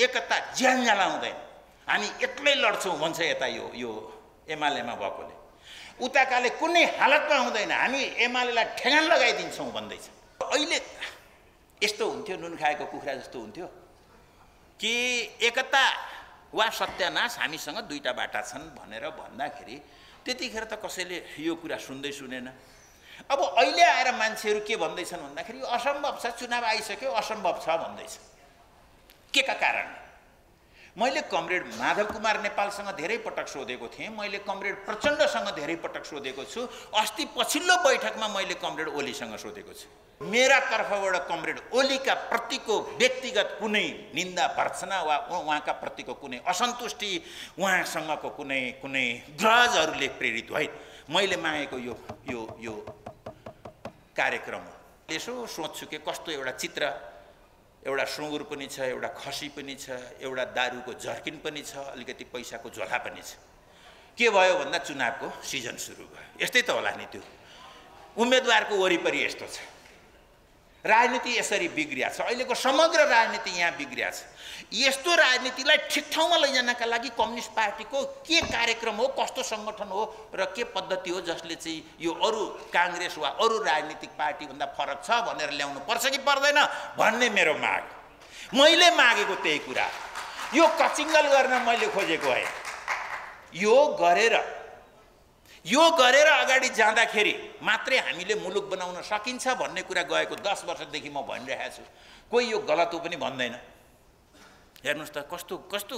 एकता ज्यान जलाउँदैन, हामी एक्लै लड्छौँ भन्छ यता यो एमालेमा भएकोले। उताकाले कुनै हालतमा हुँदैन, हामी एमालेलाई ठेगान लगाइदिन्छौँ भन्दैछ। अहिले यस्तो हुन्थ्यो, नुन खाएको कुखुरा जस्तो हुन्थ्यो कि एकता वा सत्यानाश, हामीसँग दुईटा बाटा छन् भनेर भन्दाखेरि त्यतिखेर त कसैले यो कुरा सुनेन। अब अहिले आएर मान्छेहरू के भन्दैछन् भन्दाखेरि यो असम्भव छ, चुनाव आइसक्यो, असम्भव छ भन्दैछ। के का कारण? मैले कमरेड माधव कुमार नेपालसँग धेरै पटक सोधेको थिएँ, मैले कमरेड प्रचण्डसँग धेरै पटक सोधेको छु, अस्ति पछिल्लो बैठकमा मैले कमरेड ओलीसँग सोधेको छु। मेरा तर्फबाट कमरेड ओलीका प्रतिको व्यक्तिगत कुनै निन्दा भर्त्सना वा उहाँका प्रतिको कुनै असन्तुष्टि, उहाँसँगको कुनै ग्रजहरूले प्रेरित होइन। मैले मागेको यो कार्यक्रम यसो सोच्छु कि कस्तो एउटा चित्र, एउटा सुँगुर पनि छ, एउटा खसी पनि छ, एउटा दारूको जर्किन पनि छ, अलिकति पैसाको झोला पनि छ। के भयो भन्दा चुनावको सिजन सुरु भयो। यस्तै त होला नि, त्यो उम्मेदवारको वरिपरि यस्तो छ। राजनीति यसरी बिग्रिया छ, अहिलेको समग्र राजनीति यहाँ बिग्रिया छ। यस्तो राजनीतिलाई ठिक ठाउँमा लैजानका लागि कम्युनिस्ट पार्टीको के कार्यक्रम हो, कस्तो सङ्गठन हो र के पद्धति हो जसले चाहिँ यो अरू काङ्ग्रेस वा अरू राजनीतिक पार्टीभन्दा फरक छ भनेर ल्याउनु पर्छ कि पर्दैन भन्ने मेरो माग। मैले मागेको त्यही कुरा, यो कचिङ्गल गर्न मैले खोजेको है। यो गरेर अगाडि जाँदाखेरि मात्रै हामीले मुलुक बनाउन सकिन्छ भन्ने कुरा गएको 10 वर्षदेखि म भनिरहेको छु। कोही यो गलत हो पनि भन्दैन। हेर्नुहोस् त कस्तो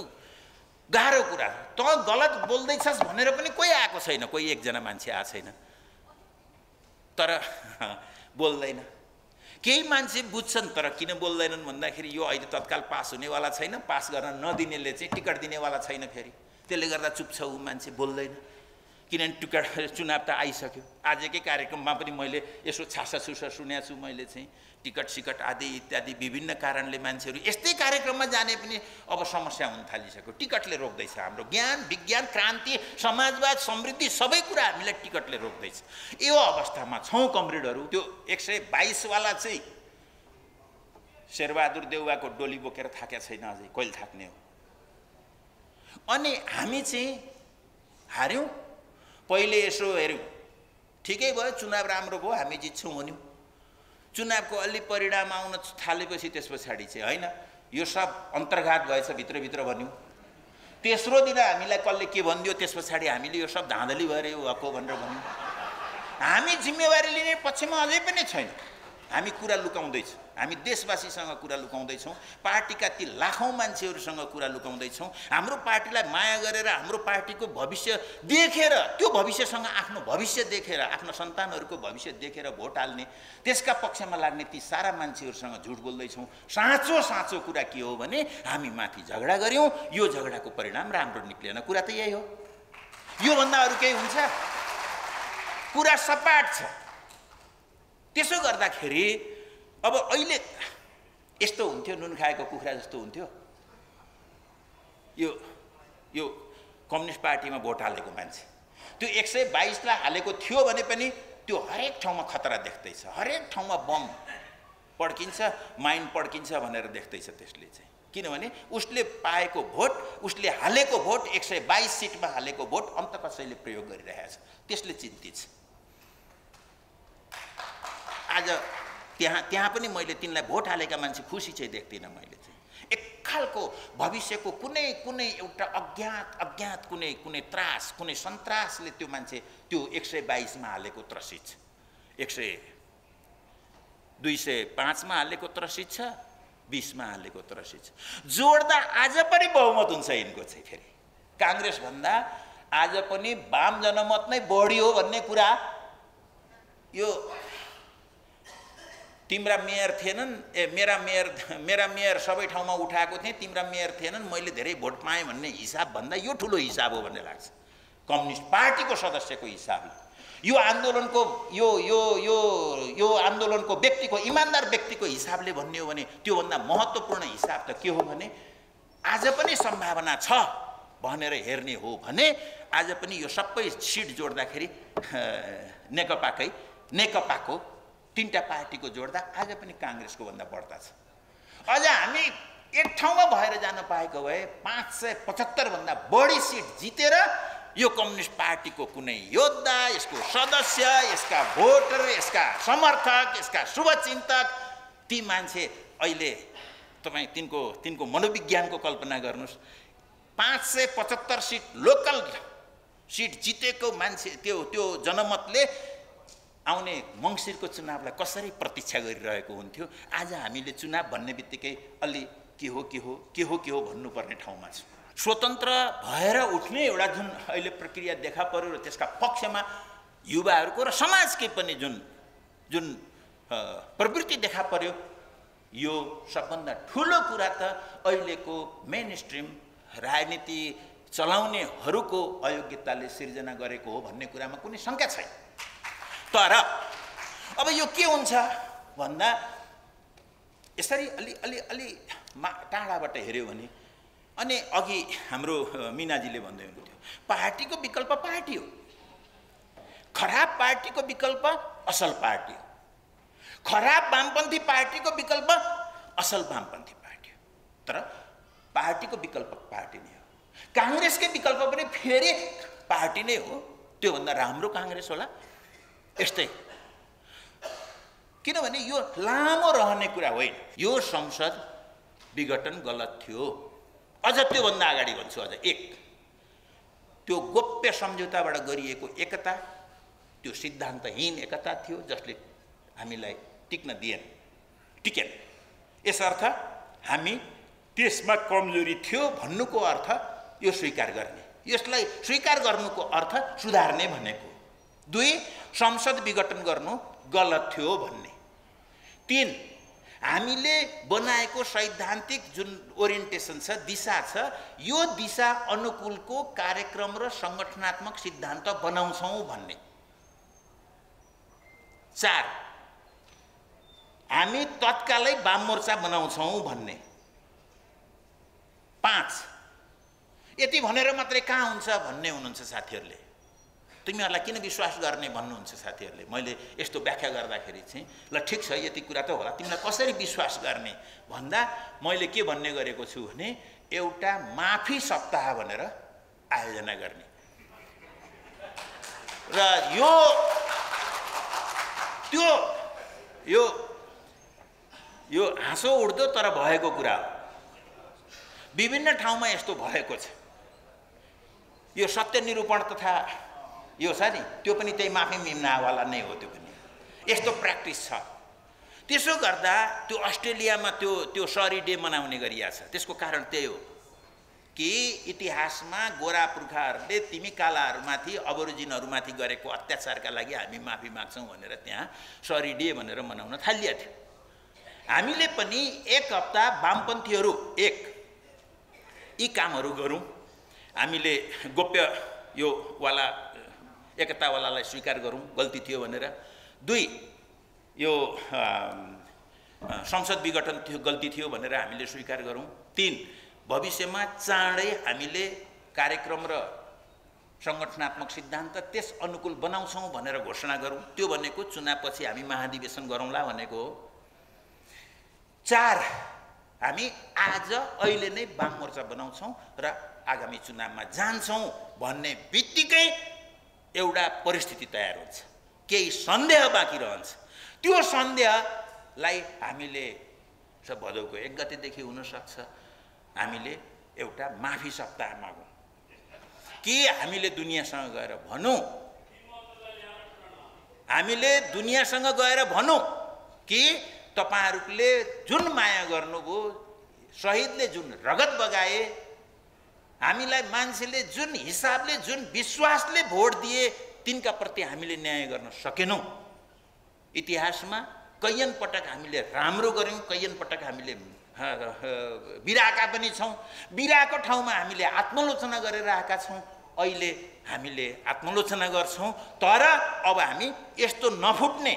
गाह्रो कुरा। त गलत बोल्दैछस् भनेर पनि कोही आएको छैन, कोही एकजना मान्छे आएको छैन, तर बोल्दैन। केही मान्छे बुझ्छन् तर किन बोल्दैनन् भन्दाखेरि यो अहिले तत्काल पास हुनेवाला छैन, पास गर्न नदिनेले चाहिँ टिकट दिनेवाला छैन, फेरि त्यसले गर्दा चुप छ, ऊ मान्छे बोल्दैन। किनभने टिकट चुनाव त आइसक्यो। आजकै कार्यक्रममा पनि मैले यसो छासा छुसा सुनेको छु, मैले चाहिँ टिकट सिकट आदि इत्यादि विभिन्न कारणले मान्छेहरू यस्तै कार्यक्रममा जाने पनि अब समस्या हुन थालिसक्यो। टिकटले रोक्दैछ हाम्रो ज्ञान, विज्ञान, क्रान्ति, समाजवाद, समृद्धि सबै कुरा हामीलाई टिकटले रोक्दैछ। यो अवस्थामा छौँ कमरेडहरू। त्यो 122 वाला चाहिँ शेरबहादुर देउवाको डोली बोकेर थाकेको छैन, अझै कहिले थाक्ने हो। अनि हामी चाहिँ हार्यौँ। पहिले यसो हेऱ्यौँ, ठिकै भयो, चुनाव राम्रो भयो, हामी जित्छौँ भन्यौँ। चुनावको अलि परिणाम आउन थालेपछि त्यस पछाडि चाहिँ होइन, यो सब अन्तर्घात भएछ भित्रभित्र भन्यौँ। तेस्रो दिन हामीलाई कसले के भनिदियो, त्यस पछाडि हामीले यो सब धाँधली भएर यो भएको भनेर भन्यौँ। हामी जिम्मेवारी लिने पक्षमा अझै पनि छैन। हामी कुरा लुकाउँदैछौँ, हामी देशवासीसँग कुरा लुकाउँदैछौँ, पार्टीका ती लाखौँ मान्छेहरूसँग कुरा लुकाउँदैछौँ। हाम्रो पार्टीलाई माया गरेर, हाम्रो पार्टीको भविष्य देखेर, त्यो भविष्यसँग आफ्नो भविष्य देखेर, आफ्ना सन्तानहरूको भविष्य देखेर भोट हाल्ने, त्यसका पक्षमा लाग्ने ती सारा मान्छेहरूसँग झुट बोल्दैछौँ। साँचो कुरा के हो भने हामी माथि झगडा गऱ्यौँ, यो झगडाको परिणाम राम्रो निक्लेन। कुरा त यही हो। योभन्दा अरू केही हुन्छ? कुरा सपाट छ। त्यसो गर्दाखेरि अब अहिले यस्तो हुन्थ्यो, नुन खाएको कुखुरा जस्तो हुन्थ्यो। यो कम्युनिस्ट पार्टीमा भोट हालेको मान्छे, त्यो 122 लाई हालेको थियो भने पनि त्यो हरेक ठाउँमा खतरा देख्दैछ, हरेक ठाउँमा बम पड्किन्छ, माइन पड्किन्छ भनेर देख्दैछ त्यसले चाहिँ। किनभने उसले पाएको भोट, उसले हालेको भोट, 122 सिटमा हालेको भोट अन्त कसैले प्रयोग गरिरहेछ, त्यसले चिन्तित छ। आज त्यहाँ पनि मैले तिनलाई भोट हालेका मान्छे खुसी चाहिँ देख्दिनँ। मैले चाहिँ एक खालको भविष्यको कुनै एउटा अज्ञात कुनै त्रास, कुनै सन्तासले त्यो मान्छे त्यो 122 मा हालेको त्रसित छ, 205 मा हालेको त्रसित छ, 20 मा हालेको त्रसित छ। जोड्दा आज पनि बहुमत हुन्छ यिनको चाहिँ। फेरि काङ्ग्रेस भन्दा आज पनि वाम जनमत नै बढी हो भन्ने कुरा। यो तिम्रा मेयर थिएनन्, मेरा मेयर सबै ठाउँमा उठाएको थिएँ, तिम्रा मेयर थिएनन्, मैले धेरै भोट पाएँ भन्ने हिसाब भन्दा यो ठुलो हिसाब हो भन्ने लाग्छ कम्युनिस्ट पार्टीको सदस्यको हिसाबले। यो आन्दोलनको यो आन्दोलनको व्यक्तिको, इमान्दार व्यक्तिको हिसाबले भन्ने हो भने त्योभन्दा महत्त्वपूर्ण हिसाब त के हो भने आज पनि सम्भावना छ भनेर हेर्ने हो भने आज पनि यो सबै सिट जोड्दाखेरि नेकपाको 3टा पार्टीको जोड्दा आज पनि काङ्ग्रेसको भन्दा बढ्ता छ। अझ हामी एक ठाउँमा भएर जान पाएको भए 575 भन्दा बढी सिट जितेर यो कम्युनिस्ट पार्टीको कुनै योद्धा, यसको सदस्य, यसका भोटर, यसका समर्थक, यसका शुभचिन्तक, ती मान्छे अहिले तपाईँ तिनको मनोविज्ञानको कल्पना गर्नुहोस्। 575 सिट लोकल सिट जितेको मान्छे त्यो जनमतले आउने मङ्सिरको चुनावलाई कसरी प्रतीक्षा गरिरहेको हुन्थ्यो। आज हामीले चुनाव भन्ने बित्तिकै अलि के हो भन्नुपर्ने ठाउँमा छ। स्वतन्त्र भएर उठ्ने एउटा जुन अहिले प्रक्रिया देखा पर्यो र त्यसका पक्षमा युवाहरूको र समाजकै पनि जुन प्रवृत्ति देखा पर्यो, यो सबभन्दा ठुलो कुरा त अहिलेको मेन स्ट्रिम राजनीति चलाउनेहरूको अयोग्यताले सिर्जना गरेको हो भन्ने कुरामा कुनै शङ्का छैन। तर अब यो के हुन्छ भन्दा यसरी अलि टाढाबाट हेऱ्यो भने, अनि अघि हाम्रो मिनाजीले भन्दै हुनुहुन्थ्यो पार्टीको विकल्प पार्टी हो, खराब पार्टीको विकल्प असल पार्टी हो, खराब वामपन्थी पार्टीको विकल्प असल वामपन्थी पार्टी हो। तर पार्टीको विकल्प पार्टी नै हो। काङ्ग्रेसकै विकल्प पनि फेरि पार्टी नै हो, त्योभन्दा राम्रो काङ्ग्रेस होला यस्तै। किनभने यो लामो रहने कुरा होइन। यो संसद विघटन गलत थियो। अझ त्योभन्दा अगाडि भन्छु, अझ एक त्यो गोप्य सम्झौताबाट गरिएको एकता, त्यो सिद्धान्तहीन एकता थियो जसले हामीलाई टिक्न टिकेन। यसर्थ हामी त्यसमा कमजोरी थियो भन्नुको अर्थ यो स्वीकार गर्ने, यसलाई स्वीकार गर्नुको अर्थ सुधार्ने भनेको। 2 संसद विघटन गर्नु गलत थियो भन्ने। 3 हामीले बनाएको सैद्धान्तिक जुन ओरिएन्टेसन छ, दिशा छ, यो दिशा अनुकूलको कार्यक्रम र सङ्गठनात्मक सिद्धान्त बनाउँछौँ भन्ने। 4 हामी तत्कालै वाम मोर्चा बनाउँछौँ भन्ने। 5 यति भनेर मात्रै कहाँ हुन्छ भन्ने हुनुहुन्छ साथीहरूले। तिमीहरूलाई किन विश्वास गर्ने भन्नुहुन्छ साथीहरूले। मैले यस्तो व्याख्या गर्दाखेरि चाहिँ ल ठिक छ यति कुरा त होला, तिमीलाई कसरी विश्वास गर्ने भन्दा मैले के भन्ने गरेको छु भने एउटा माफी सप्ताह भनेर आयोजना गर्ने। र यो हाँसो उठ्दो तर भएको कुरा हो। विभिन्न ठाउँमा यस्तो भएको छ। यो सत्य निरूपण तथा यो छ नि, त्यो पनि त्यही माफी मिम्नावाला नै हो। त्यो पनि यस्तो प्र्याक्टिस छ। त्यसो गर्दा त्यो अस्ट्रेलियामा त्यो सरी डे मनाउने गरिया छ। त्यसको कारण त्यही हो कि इतिहासमा गोरा पुर्खाहरूले तिमी कालाहरूमाथि, अबोरिजिनहरूमाथि गरेको अत्याचारका लागि हामी माफी माग्छौँ भनेर त्यहाँ सरी डे भनेर मनाउन थालिया थियो। हामीले पनि एक हप्ता वामपन्थीहरू यी कामहरू गरौँ। हामीले गोप्य यो वाला एकतावालालाई स्वीकार गरौँ गल्ती थियो भनेर। 2 यो संसद विघटन थियो गल्ती थियो भनेर हामीले स्वीकार गरौँ। 3 भविष्यमा चाँडै हामीले कार्यक्रम र सङ्गठनात्मक सिद्धान्त त्यस अनुकूल बनाउँछौँ भनेर घोषणा गरौँ। त्यो भनेको चुनावपछि हामी महाधिवेशन गरौँला भनेको हो। 4 हामी अहिले नै वाम मोर्चा बनाउँछौँ र आगामी चुनावमा जान्छौँ भन्ने बित्तिकै एउटा परिस्थिति तयार हुन्छ। केही सन्देह बाँकी रहन्छ। त्यो सन्देहलाई हामीले भदौको 1 गतेदेखि हुनसक्छ हामीले एउटा माफी सप्ताह मागौँ कि हामीले दुनियाँसँग गएर भनौँ कि तपाईहरुले जुन माया गर्नुभयो, शहीदले जुन रगत बगाए, हामीलाई मान्छेले जुन हिसाबले जुन विश्वासले भोट दिए, तिनका प्रति हामीले न्याय गर्न सकेनौं। इतिहासमा कैयन पटक हामीले राम्रो गर्यौं, कैयन पटक हामीले बिराका पनि छौं। बिराको ठाउँमा हामीले आत्मलोचना गरेर आएका छौं। अहिले हामीले आत्मलोचना गर्छौं, तर अब हामी यस्तो नफुट्ने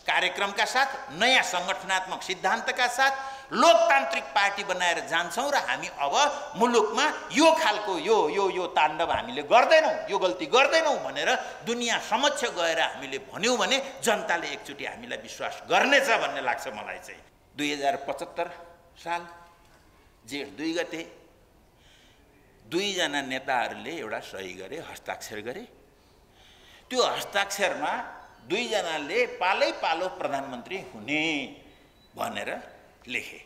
कार्यक्रमका साथ, नयाँ संगठनात्मक सिद्धान्तका साथ लोकतान्त्रिक पार्टी बनाएर जान्छौं र हामी अब मुलुकमा यो खालको यो ताण्डव हामीले गर्दैनौं, यो गल्ती गर्दैनौं भनेर दुनिया समक्ष गएर हामीले भन्यौं भने जनताले एकचोटी हामीलाई विश्वास गर्नेछ भन्ने लाग्छ मलाई चाहिँ। 2075 साल जेठ 2 गते दुईजना नेताहरूले एउटा सही गरे, हस्ताक्षर गरे। त्यो हस्ताक्षरमा दुईजनाले पालै पालो प्रधानमन्त्री हुने भनेर लेखे।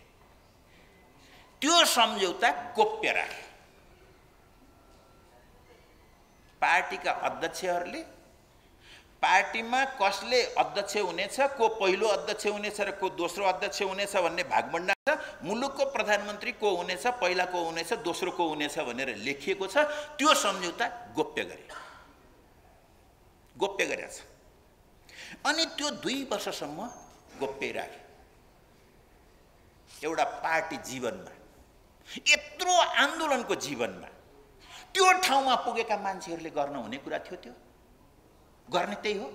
त्यो सम्झौता गोप्य राखे। पार्टीका अध्यक्षहरूले पार्टीमा कसले अध्यक्ष हुनेछ, को पहिलो अध्यक्ष हुनेछ र को दोस्रो अध्यक्ष हुनेछ भन्ने भागबण्डा छ। मुलुकको प्रधानमन्त्री को हुनेछ, पहिला को हुनेछ, दोस्रो को हुनेछ भनेर लेखिएको छ। त्यो सम्झौता गोप्य गरे, गोप्य गरेछ। अनि त्यो 2 वर्षसम्म गोप्य राखे। एउटा पार्टी जीवनमा, यत्रो आन्दोलनको जीवनमा त्यो ठाउँमा पुगेका मान्छेहरूले गर्न हुने कुरा थियो। त्यो गर्ने त्यही हो।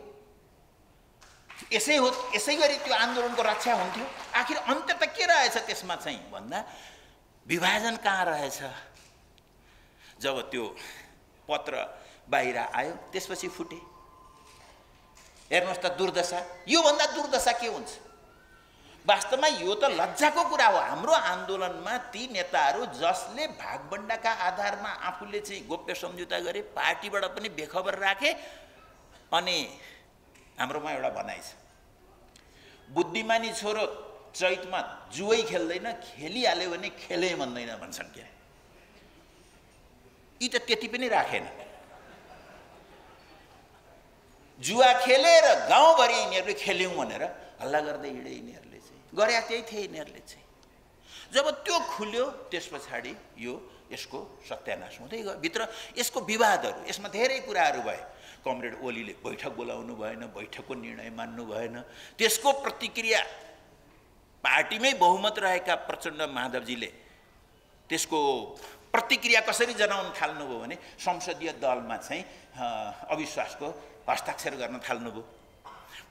यसै गरी त्यो आन्दोलनको रक्षा हुन्थ्यो। आखिर अन्त्य त के रहेछ त्यसमा चाहिँ भन्दा विभाजन कहाँ रहेछ। जब त्यो पत्र बाहिर आयो त्यसपछि फुटे। हेर्नुहोस् त दुर्दशा, यो भन्दा दुर्दशा के हुन्छ। वास्तवमा यो त लज्जाको कुरा हो। हाम्रो आन्दोलनमा ती नेताहरू जसले भागबण्डाका आधारमा आफूले चाहिँ गोप्य सम्झौता गरे, पार्टीबाट पनि बेखबर राखे। अनि हाम्रोमा एउटा भनाइ छ, बुद्धिमानी छोरो चैतमा जुवै खेल्दैन, खेलिहाल्यो भने खेलै भन्दैन भन्छन्। क्या यी त त्यति पनि राखेन। जुवा खेलेर गाउँभरि यिनीहरूले खेल्यौँ भनेर हल्ला गर्दै हिँडे यिनीहरूले चाहिँ, गरे त्यही थिए यिनीहरूले चाहिँ। जब त्यो खुल्यो त्यस पछाडि यसको सत्यानाश हुँदै गयो। भित्र यसको विवादहरू, यसमा धेरै कुराहरू भए। कमरेड ओलीले बैठक बोलाउनु भएन, बैठकको निर्णय मान्नु भएन। त्यसको प्रतिक्रिया पार्टीमै बहुमत रहेका प्रचण्ड माधवजीले त्यसको प्रतिक्रिया कसरी जनाउन थाल्नुभयो भने संसदीय दलमा चाहिँ अविश्वासको हस्ताक्षर गर्न थाल्नुभयो।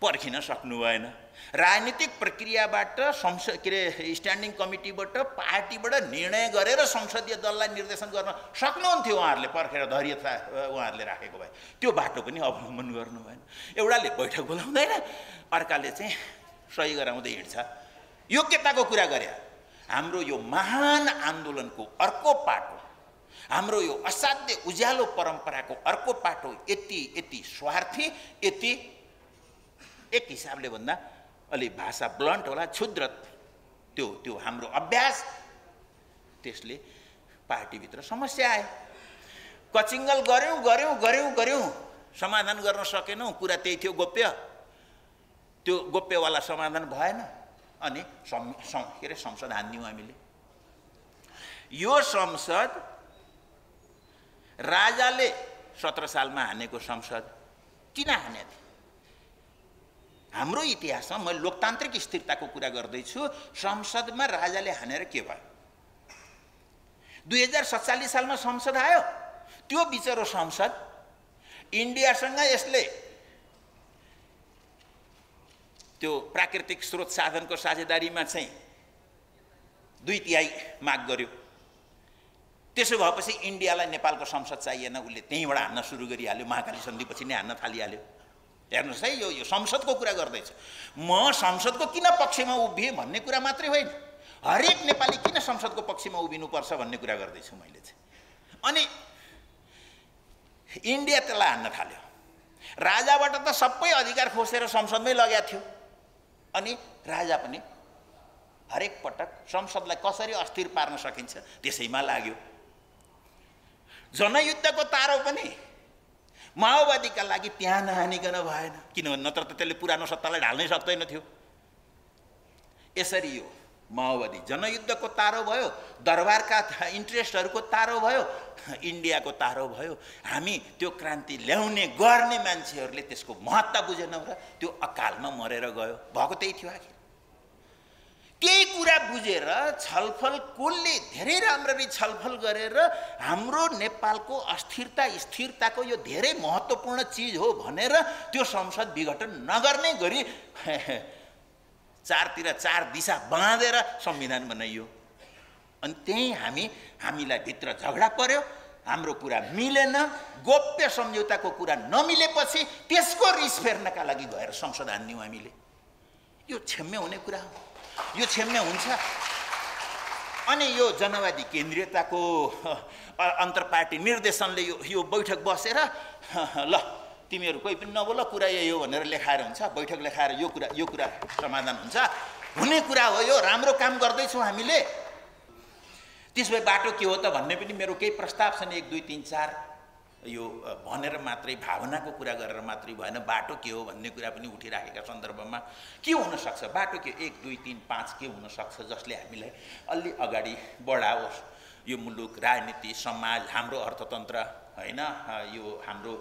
पर्खिन सक्नु भएन। राजनीतिक प्रक्रियाबाट स्ट्यान्डिङ कमिटीबाट पार्टीबाट निर्णय गरेर संसदीय दललाई निर्देशन गर्न सक्नुहुन्थ्यो उहाँहरूले, पर्खेर धैर्यता उहाँहरूले राखेको भए। त्यो बाटो पनि अवलम्बन गर्नु भएन। एउटाले बैठक बोलाउँदैन, अर्काले चाहिँ सही गराउँदै हिँड्छ। योग्यताको कुरा गरे। हाम्रो यो महान आन्दोलनको अर्को पाटो, हाम्रो यो असाध्य उज्यालो परम्पराको अर्को पाटो यति स्वार्थी, यति एक हिसाबले भन्दा अलि भाषा ब्लन्ट होला, क्षुद्र त्यो हाम्रो अभ्यास, त्यसले पार्टीभित्र समस्या आयो। कचिङ्गल गऱ्यौँ, समाधान गर्न सकेनौँ। कुरा त्यही थियो, गोप्य। त्यो गोप्यवाला समाधान भएन। अनि संसद हान्यौँ हामीले। यो संसद राजाले 17 सालमा हानेको संसद किन हाने थियो? हाम्रो इतिहासमा मैले लोकतान्त्रिक स्थिरताको कुरा गर्दैछु। संसदमा राजाले हानेर के भयो? 2047 सालमा संसद आयो। त्यो बिचरो संसद इन्डियासँग यसले त्यो प्राकृतिक स्रोत साधनको साझेदारीमा चाहिँ 2/3 माग गर्यो। त्यसो भएपछि इन्डियालाई नेपालको संसद चाहिएन, उसले त्यहीँबाट हान्न सुरु गरिहाल्यो। महाकाली सन्धिपछि नै हान्न थालिहाल्यो। हेर्नुहोस् है, यो संसदको कुरा गर्दैछ म। संसदको किन पक्षमा उभिएँ भन्ने कुरा मात्रै होइन, हरेक नेपाली किन संसदको पक्षमा उभिनुपर्छ भन्ने कुरा गर्दैछु मैले चाहिँ। अनि इन्डिया त्यसलाई हान्न थाल्यो। राजाबाट त सबै अधिकार खोसेर संसदमै लगाएको थियो। अनि राजा पनि हरेक पटक संसदलाई कसरी अस्थिर पार्न सकिन्छ त्यसैमा लाग्यो। जनयुद्धको तारो पनि माओवादीका लागि त्यहाँ नहानिकन भएन, किनभने नत्र त त्यसले पुरानो सत्तालाई ढाल्नै सक्दैन थियो। यसरी यो माओवादी जनयुद्धको तारो भयो, दरबारका इन्ट्रेस्टहरूको तारो भयो, इन्डियाको तारो भयो। हामी त्यो क्रान्ति ल्याउने गर्ने मान्छेहरूले त्यसको महत्त्व बुझेनौँ र त्यो अकालमा मरेर गयो। भएको त्यही थियो। आखिर त्यही कुरा बुझेर छलफल कुलले धेरै राम्ररी छलफल गरेर हाम्रो नेपालको स्थिरताको यो धेरै महत्त्वपूर्ण चिज हो भनेर त्यो संसद विघटन नगर्ने गरी चारतिर 4 दिशा बाँधेर संविधान बनाइयो। अनि त्यही हामीलाई भित्र झगडा पर्यो, हाम्रो कुरा मिलेन। गोप्य सम्झौताको कुरा नमिलेपछि त्यसको रिस फेर्नका लागि गएर संसद हान्यौँ हामीले। यो क्षम्य हुने कुरा हो? यो क्षम्य हुन्छ? अनि यो जनवादी केन्द्रीयताको अन्तर्पार्टी निर्देशनले यो बैठक बसेर ल तिमीहरू कोही पनि नबोल कुरा यही हो भनेर लेखाएर हुन्छ, बैठक लेखाएर यो कुरा समाधान हुन्छ, हुने कुरा हो यो, राम्रो काम गर्दैछौँ हामीले। त्यस भए बाटो के हो त भन्ने पनि मेरो केही प्रस्ताव छन्, 1 2 3 4 यो भनेर मात्रै भावनाको कुरा गरेर मात्रै भएन, बाटो के हो भन्ने कुरा पनि उठिराखेका सन्दर्भमा के हुनसक्छ, बाटो के 1 2 3 5 के हुनसक्छ जसले हामीलाई अलि अगाडि बढाओस्, यो मुलुक, राजनीति, समाज, हाम्रो अर्थतन्त्र हैन, यो हाम्रो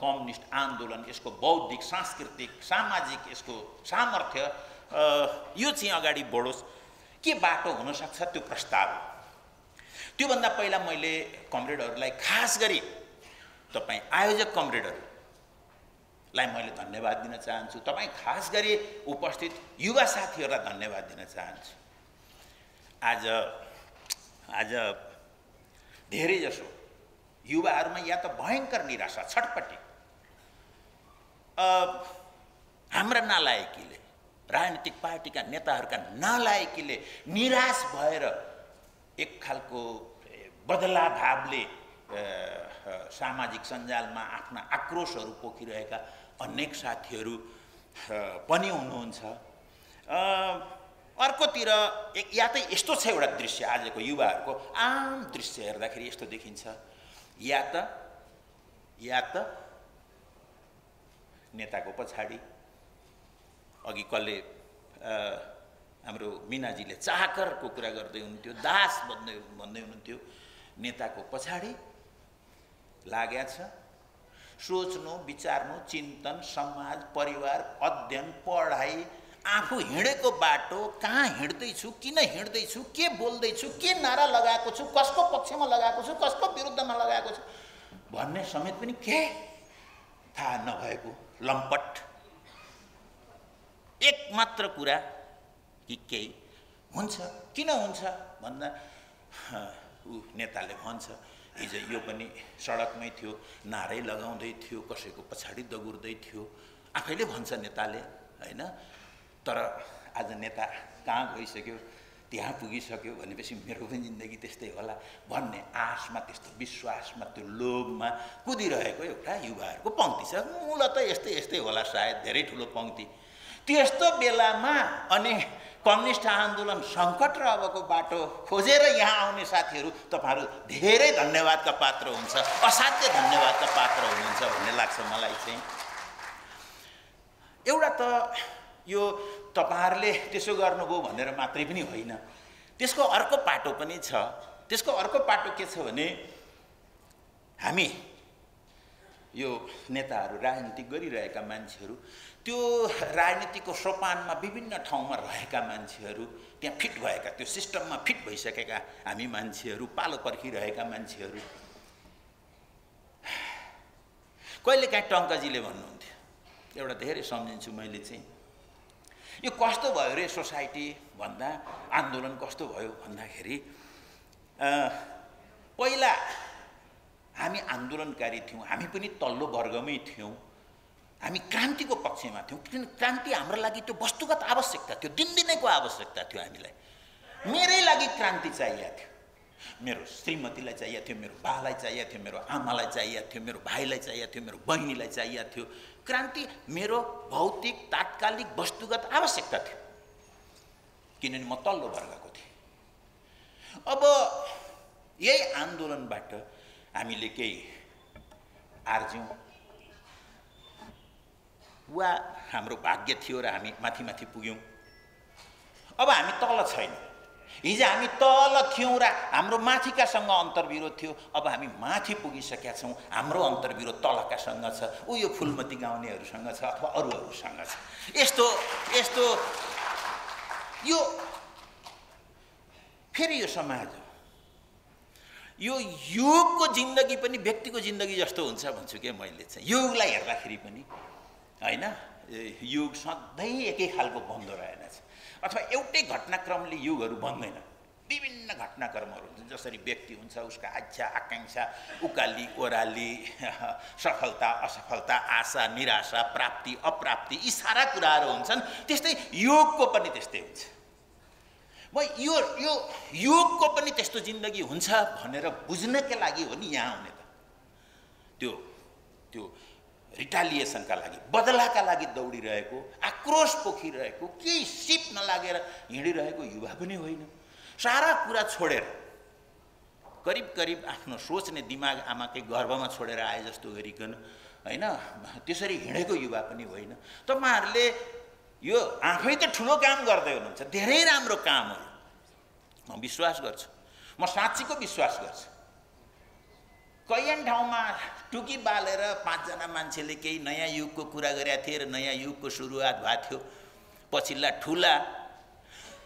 कम्युनिस्ट आन्दोलन, यसको बौद्धिक, सांस्कृतिक, सामाजिक यसको सामर्थ्य यो चाहिँ अगाडि बढोस्, के बाटो हुनसक्छ त्यो प्रस्ताव। त्योभन्दा पहिला मैले कमरेडहरूलाई, खास गरी तपाईँ आयोजक कमरेडहरूलाई मैले धन्यवाद दिन चाहन्छु, तपाईँ खास गरी उपस्थित युवा साथीहरूलाई धन्यवाद दिन चाहन्छु। आज धेरै जसो युवाहरूमा या त भयङ्कर निराशा, छटपटी, हाम्रा नालायकीले, राजनीतिक पार्टीका नेताहरूका नालायकीले निराश भएर एक खालको बदला भावले सामाजिक सञ्जालमा आफ्ना आक्रोशहरू पोखिरहेका अनेक साथीहरू पनि हुनुहुन्छ। अर्कोतिर या त यस्तो छ एउटा दृश्य, आजको युवाहरूको आम दृश्य हेर्दाखेरि यस्तो देखिन्छ, या त नेताको पछाडि, अघि कसले हाम्रो मिनाजीले चाकरको कुरा गर्दै हुनुहुन्थ्यो, दास भन्दै हुनुहुन्थ्यो, नेताको पछाडि लागेको छ, सोच्नु, विचार्नु, चिन्तन, समाज, परिवार, अध्ययन, पढाइ, आफू हिँडेको बाटो, कहाँ हिँड्दैछु, किन हिँड्दैछु, के बोल्दैछु, के नारा लगाएको छु, कसको पक्षमा लगाएको छु, कसको विरुद्धमा लगाएको छु भन्ने समेत पनि के थाहा नभएको लम्पट। एक मात्र कुरा कि केही हुन्छ, किन हुन्छ भन्दा ऊ नेताले भन्छ, हिजो यो पनि सडकमै थियो, नारै लगाउँदै थियो, कसैको पछाडि दगुर्दै थियो, आफैले भन्छ नेताले हैन। तर आज नेता कहाँ गइसक्यो, त्यहाँ पुगिसक्यो भनेपछि मेरो पनि जिन्दगी त्यस्तै होला भन्ने आशमा, त्यस्तो विश्वासमा, त्यो लोभमा कुदिरहेको एउटा युवाहरूको पङ्क्ति छ। मूलत यस्तै होला सायद, धेरै ठुलो पङ्क्ति। त्यस्तो बेलामा अनि कम्युनिस्ट आन्दोलन सङ्कट र अबको बाटो खोजेर यहाँ आउने साथीहरू, तपाईँहरू धेरै धन्यवादका पात्र हुन्छ, असाध्य धन्यवादका पात्र हुनुहुन्छ भन्ने लाग्छ मलाई चाहिँ। एउटा त यो तपाईँहरूले त्यसो गर्नुभयो भनेर मात्रै पनि होइन, त्यसको अर्को पाटो पनि छ। त्यसको अर्को पाटो के छ भने, हामी यो नेताहरू, राजनीति गरिरहेका मान्छेहरू, त्यो राजनीतिको सोपानमा विभिन्न ठाउँमा रहेका मान्छेहरू, त्यहाँ फिट भएका, त्यो सिस्टममा फिट भइसकेका हामी मान्छेहरू, पालो पर्खिरहेका मान्छेहरू, कहिलेकाहीँ टङ्कजीले भन्नुहुन्थ्यो, एउटा धेरै सम्झिन्छु मैले चाहिँ, यो कस्तो भयो रे सोसाइटी भन्दा, आन्दोलन कस्तो भयो भन्दाखेरि, पहिला हामी आन्दोलनकारी थियौँ, हामी पनि तल्लो वर्गमै थियौँ, हामी क्रान्तिको पक्षमा थियौँ, किन क्रान्ति हाम्रो लागि त्यो वस्तुगत आवश्यकता थियो, दिनदिनैको आवश्यकता थियो। हामीलाई, मेरै लागि क्रान्ति चाहिएको थियो, मेरो श्रीमतीलाई चाहिएको थियो, मेरो बालाई चाहिएको थियो, मेरो आमालाई चाहिएको थियो, मेरो भाइलाई चाहिएको थियो, मेरो बहिनीलाई चाहिएको थियो। क्रान्ति मेरो भौतिक तात्कालिक वस्तुगत आवश्यकता थियो, किनभने म तल्लो वर्गको थिएँ। अब यही आन्दोलनबाट हामीले केही आर्ज्यौँ वा हाम्रो भाग्य थियो र हामी माथि माथि पुग्यौँ। अब हामी तल छैनौँ। हिजो हामी तल थियौँ र हाम्रो माथिकासँग अन्तर्विरोध थियो, अब हामी माथि पुगिसकेका छौँ, हाम्रो अन्तर्विरोध तलकासँग छ, ऊ यो फुलमती गाउनेहरूसँग छ अथवा अरूहरूसँग छ। यस्तो यो फेरि यो समाज हो, यो युगको जिन्दगी पनि व्यक्तिको जिन्दगी जस्तो हुन्छ भन्छु के मैले चाहिँ। युगलाई हेर्दाखेरि पनि हैन, युग सधैँ एकै खालको बन्दो रहेनछ, अथवा एउटै घटनाक्रमले युगहरू बन्दैन। विभिन्न घटनाक्रमहरू हुन्छ, जसरी व्यक्ति हुन्छ, उसका इच्छा आकाङ्क्षा, उकाली ओह्राली, सफलता असफलता, आशा निराशा, प्राप्ति अप्राप्ति, यी सारा कुराहरू हुन्छन्। त्यस्तै युगको पनि त्यस्तै हुन्छ। म यो यो युगको पनि त्यस्तो जिन्दगी हुन्छ भनेर बुझ्नका लागि हो नि यहाँ आउने त। त्यो त्यो रिटालिएसनका लागि, बदलाका लागि दौडिरहेको, आक्रोश पोखिरहेको, केही सिप नलागेर हिँडिरहेको युवा पनि होइन। सारा कुरा छोडेर करिब करिब आफ्नो सोच्ने दिमाग आमाकै गर्भमा छोडेर आए जस्तो गरिकन होइन त्यसरी हिँडेको युवा पनि होइन। तपाईहरुले यो आफै त ठुलो काम गर्दै हुनुहुन्छ, धेरै राम्रो कामहरू म विश्वास गर्छु, म साँच्चीको विश्वास गर्छु। कैयन ठाउँमा टुकी बालेर 5 जना मान्छेले केही नयाँ युगको कुरा गरेका थिए र नयाँ युगको सुरुवात भएको थियो। पछिल्ला ठुला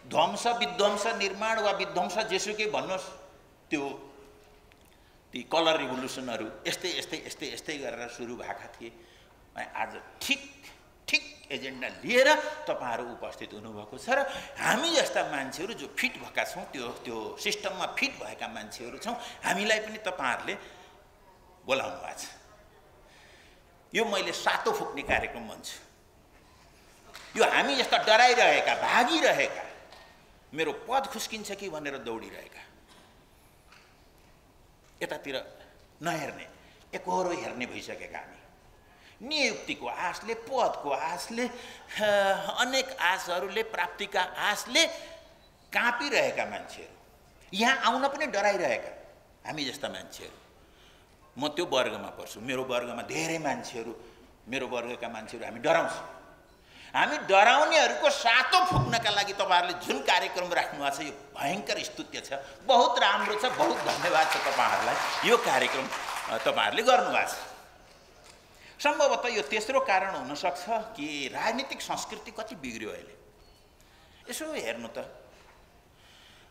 ध्वंस विध्वंस निर्माण वा विध्वंस जेसुकै भन्नुहोस् त्यो ती कलर रिभोल्युसनहरू यस्तै यस्तै यस्तै यस्तै गरेर सुरु भएका थिए। आज ठिक ठिक एजेन्डा लिएर तपाईहरु उपस्थित हुनुभएको छ र हामी जस्ता मान्छेहरू जो फिट भएका छौं, त्यो सिस्टममा फिट भएका मान्छेहरू छौं, हामीलाई पनि तपाईहरुले बोलाउनु भएको छ। यो मैले सातो फुक्ने कार्यक्रम भन्छु। यो हामी जस्ता डराइरहेका, भागिरहेका, मेरो पद खुस्किन्छ कि भनेर दौडिरहेका, यतातिर नहेर्ने, एकहोरो हेर्ने भइसकेका हामी, नियुक्तिको आशले, पदको आशले, अनेक आशहरूले, प्राप्तिका आशले काँपिरहेका मान्छेहरू, यहाँ आउन पनि डराइरहेका हामी जस्ता मान्छेहरू। म त्यो वर्गमा पर्छु। मेरो वर्गमा धेरै मान्छेहरू, मेरो वर्गका मान्छेहरू हामी डराउँछौँ। हामी डराउनेहरूको सातो फुक्नका लागि तपाईहरुले जुन कार्यक्रम राख्नु भएको छ यो भयंकर स्तुत्य छ, बहुत राम्रो छ, बहुत धन्यवाद छ तपाईहरुलाई। यो कार्यक्रम तपाईहरुले गर्नुभएको छ। सम्भवतः यो तेस्रो कारण हुन सक्छ कि राजनीतिक संस्कृति कति बिग्रियो अहिले। यसो हेर्नु त,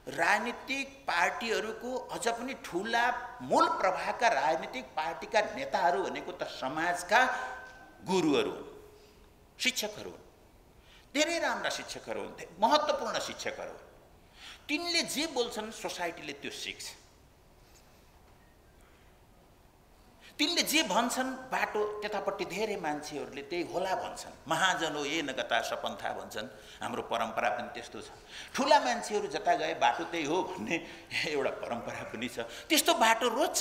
राजनीतिक पार्टीहरूको अझ पनि ठूला मूल प्रवाहका राजनीतिक पार्टीका नेताहरू भनेको त समाजका गुरुहरू हुन्, शिक्षकहरू हुन्, धेरै राम्रा शिक्षकहरू हुन्, महत्त्वपूर्ण शिक्षकहरू हुन्। तिनले जे बोल्छन् सोसाइटीले त्यो सिक्छ। तिनले जे भन्छन् बाटो त्यतापट्टि धेरै मान्छेहरूले त्यही होला भन्छन्। महाजन हो ए नगता सपन्था भन्छन्, हाम्रो परम्परा पनि त्यस्तो छ। ठुला मान्छेहरू जता गए बाटो त्यही हो भन्ने एउटा परम्परा पनि छ। त्यस्तो बाटो रोज्छ।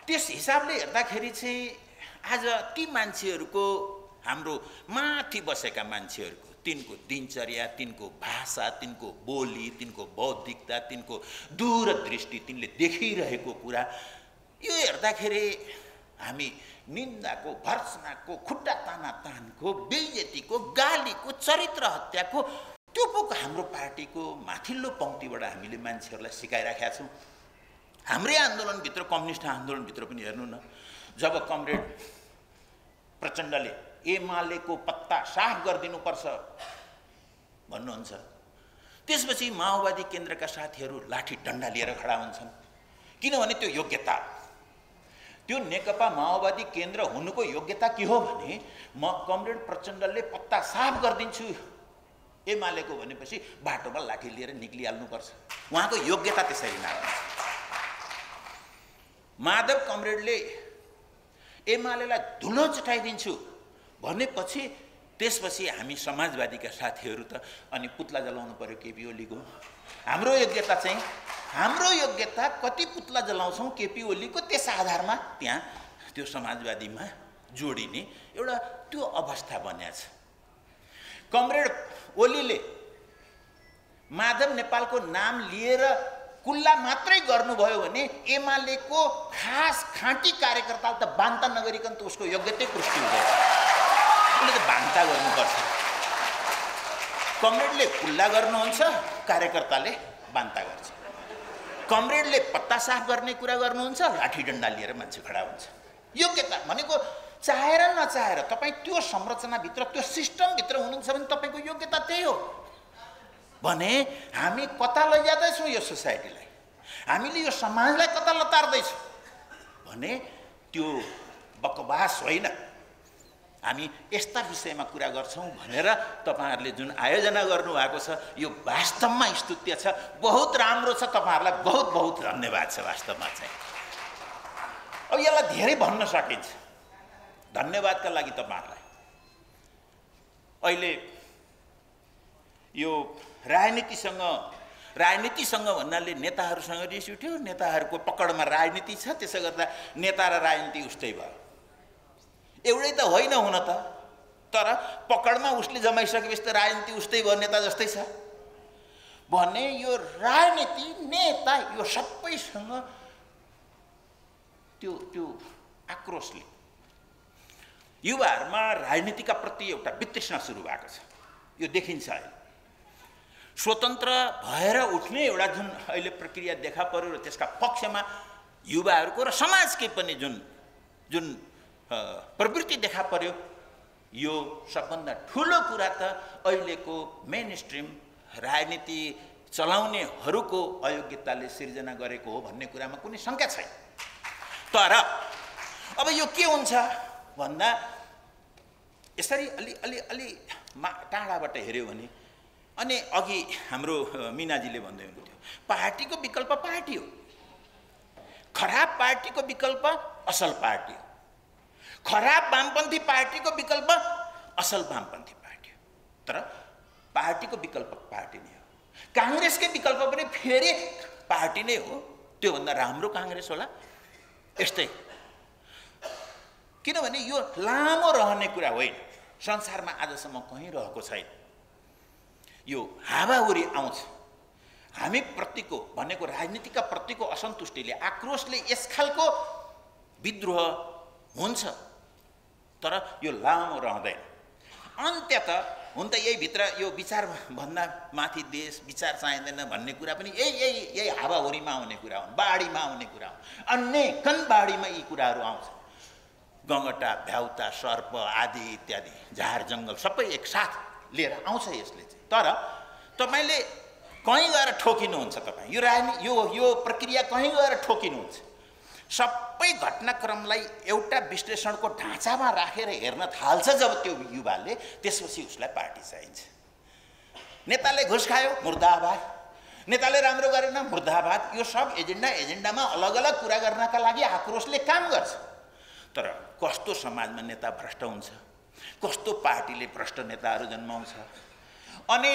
त्यस हिसाबले हेर्दाखेरि चाहिँ आज ती मान्छेहरूको, हाम्रो माथि बसेका मान्छेहरूको, तिनको दिनचर्या, तिनको भाषा, तिनको बोली, तिनको बौद्धिकता, तिनको दूरदृष्टि, तिनले देखिरहेको कुरा, यो हेर्दाखेरि हामी निन्दाको, भर्सनाको, खुट्टा तानातानको, बेइज्जतीको, गालीको, चरित्र हत्याको त्यो पो हाम्रो पार्टीको माथिल्लो पंक्तिबाट हामीले मान्छेहरूलाई सिकाइराखेका छौँ। हाम्रै आन्दोलनभित्र, कम्युनिस्ट आन्दोलनभित्र पनि हेर्नु न, जब कमरेड प्रचण्डले एमालेको पत्ता साफ गरिदिनुपर्छ भन्नुहुन्छ, त्यसपछि माओवादी केन्द्रका साथीहरू लाठी डन्डा लिएर खडा हुन्छन्। किनभने त्यो योग्यता, त्यो नेकपा माओवादी केन्द्र हुनुको योग्यता के हो भने म कमरेड प्रचण्डले पत्ता साफ गरिदिन्छु एमालेको भनेपछि बाटोमा लाठी लिएर निक्लिहाल्नुपर्छ। उहाँको योग्यता त्यसरी नाप्छ। माधव कमरेडले एमालेलाई धुलो चटाइदिन्छु भनेपछि त्यसपछि हामी समाजवादीका साथीहरू त अनि पुतला जलाउनु पर्यो केपी ओलीको। हाम्रो योग्यता चाहिँ, हाम्रो योग्यता कति पुतला जलाउँछौँ केपी ओलीको, त्यस आधारमा त्यहाँ त्यो समाजवादीमा जोडिने एउटा त्यो अवस्था बन्या छ। कमरेड ओलीले माधव नेपालको नाम लिएर कुल्ला मात्रै गर्नुभयो भने एमालेको खास खाँटी कार्यकर्ताले त बान्ता नगरिकन त उसको योग्यतै पुष्टि हुँदैन। उसले त बान्ता गर्नुपर्छ। कमरेडले कुल्ला गर्नुहुन्छ, कार्यकर्ताले बान्ता गर्छ। कमरेडले पत्ता साफ गर्ने कुरा गर्नुहुन्छ, लाठी डन्डा लिएर मान्छे खडा हुन्छ। योग्यता भनेको चाहेर नचाहेर तपाईँ त्यो संरचनाभित्र, त्यो सिस्टमभित्र हुनुहुन्छ भने तपाईँको योग्यता त्यही हो भने हामी कता लैजाँदैछौँ यो सोसाइटीलाई, हामीले यो समाजलाई कता लतार्दैछौँ भने त्यो बकवास होइन। हामी यस्ता विषयमा कुरा गर्छौँ भनेर तपाईहरुले जुन आयोजना गर्नुभएको छ यो वास्तवमा स्तुत्य छ, बहुत राम्रो छ। तपाईहरुलाई बहुत बहुत धन्यवाद छ वास्तवमा चाहिँ। अब यसलाई धेरै भन्न सकिन्छ। धन्यवादका लागि तपाईहरुलाई। अहिले यो राजनीतिसँग भन्नाले नेताहरूसँग रिस उठ्यो, नेताहरूको पकडमा राजनीति छ, त्यसो गर्दा नेता र राजनीति उस्तै भयो। एउटै त होइन हुन त, तर पकडमा उसले जमाइसकेपछि त राजनीति उस्तै भयो, नेता जस्तै छ भने यो राजनीति नेता यो सबैसँग त्यो आक्रोशले युवाहरूमा राजनीतिका प्रति एउटा वितृष्णा सुरु भएको छ। यो देखिन्छ अहिले स्वतन्त्र भएर उठ्ने एउटा जुन अहिले प्रक्रिया देखा पर्यो र त्यसका पक्षमा युवाहरूको र समाजकै पनि जुन प्रवृत्ति देखा पर्यो, यो सबभन्दा ठुलो कुरा त अहिलेको मेन स्ट्रिम राजनीति चलाउनेहरूको अयोग्यताले सिर्जना गरेको हो भन्ने कुरामा कुनै शङ्का छैन। तर अब यो के हुन्छ भन्दा यसरी अलि टाढाबाट हेऱ्यो भने, अनि अघि हाम्रो मिनाजीले भन्दै हुनुहुन्थ्यो पार्टीको विकल्प पार्टी हो, खराब पार्टीको विकल्प असल पार्टी हो, खराब वामपन्थी पार्टीको विकल्प असल वामपन्थी पार्टी हो, तर पार्टीको विकल्प पार्टी नै हो। काङ्ग्रेसकै विकल्प पनि फेरि पार्टी नै हो, त्योभन्दा राम्रो काङ्ग्रेस होला यस्तै। किनभने यो लामो रहने कुरा होइन, संसारमा आजसम्म कहीँ रहेको छैन। यो हावाहुरी आउँछ, हामी प्रतिको भनेको राजनीतिका प्रतिको असन्तुष्टिले, आक्रोशले यस खालको विद्रोह हुन्छ, तर यो लामो रहँदैन। अन्त्यतः हुन त यही भित्र यो विचार भन्दा माथि देश विचार चाहिँदैन भन्ने कुरा पनि यही हावाहुरीमा आउने कुरा हुन्, बाढीमा आउने कुरा हुन्, अनेकन बाढीमा यी कुराहरू आउँछ। गङ्गटा, भ्याउता, सर्प आदि इत्यादि झार जङ्गल सबै एकसाथ लिएर आउँछ यसले चाहिँ। तर तपाईँले कहीँ गएर ठोकिनुहुन्छ, तपाईँ यो प्रक्रिया कहीँ गएर ठोकिनुहुन्छ। सबै घटनाक्रमलाई एउटा विश्लेषणको ढाँचामा राखेर हेर्न थाल्छ जब त्यो युवाले, त्यसपछि उसलाई पार्टी चाहिन्छ। नेताले घुस खायो, मुर्दाबाद, नेताले राम्रो गरेन, मुर्दाबाद। यो सब एजेन्डामा अलग अलग कुरा गर्नका लागि आक्रोशले काम गर्छ। तर कस्तो समाजमा नेता भ्रष्ट हुन्छ, कस्तो पार्टीले भ्रष्ट नेताहरू जन्माउँछ, अनि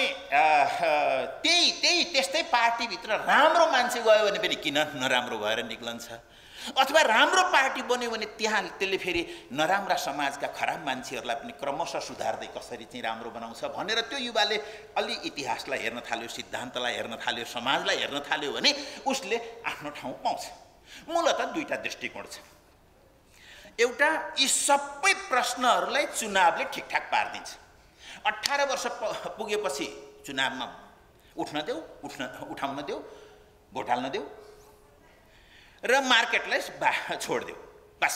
त्यस्तै पार्टीभित्र राम्रो मान्छे गयो भने पनि किन नराम्रो भएर निक्लन्छ, अथवा राम्रो पार्टी बन्यो भने त्यसले फेरि नराम्रा समाजका खराब मान्छेहरूलाई पनि क्रमशः सुधार्दै कसरी चाहिँ राम्रो बनाउँछ भनेर त्यो युवाले अलि इतिहासलाई हेर्न थाल्यो, सिद्धान्तलाई हेर्न थाल्यो, समाजलाई हेर्न थाल्यो भने उसले आफ्नो ठाउँ पाउँछ। मूलतः दुईटा दृष्टिकोण छ। एउटा, यी सबै प्रश्नहरूलाई चुनावले ठिकठाक पारिदिन्छ। 18 वर्ष पुगेपछि चुनावमा उठाउन देऊ, भोट हाल्न देऊ र मार्केटलाई छोडिदेऊ, बस।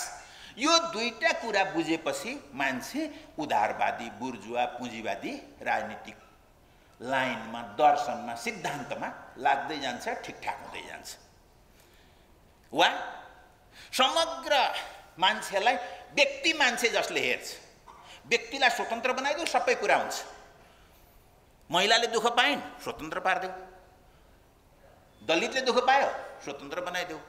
यो दुईटा कुरा बुझेपछि मान्छे उदारवादी, बुर्जुवा, पुँजीवादी राजनीतिक लाइनमा, दर्शनमा, सिद्धान्तमा लाग्दै जान्छ, ठिकठाक हुँदै जान्छ। वा समग्र मान्छेलाई व्यक्ति मान्छे जसले हेर्छ, व्यक्तिलाई स्वतन्त्र बनाइदेऊ, सबै कुरा हुन्छ। महिलाले दुःख पाइन्, स्वतन्त्र पारिदेऊ, दलितले दुःख पायो, स्वतन्त्र बनाइदेऊ,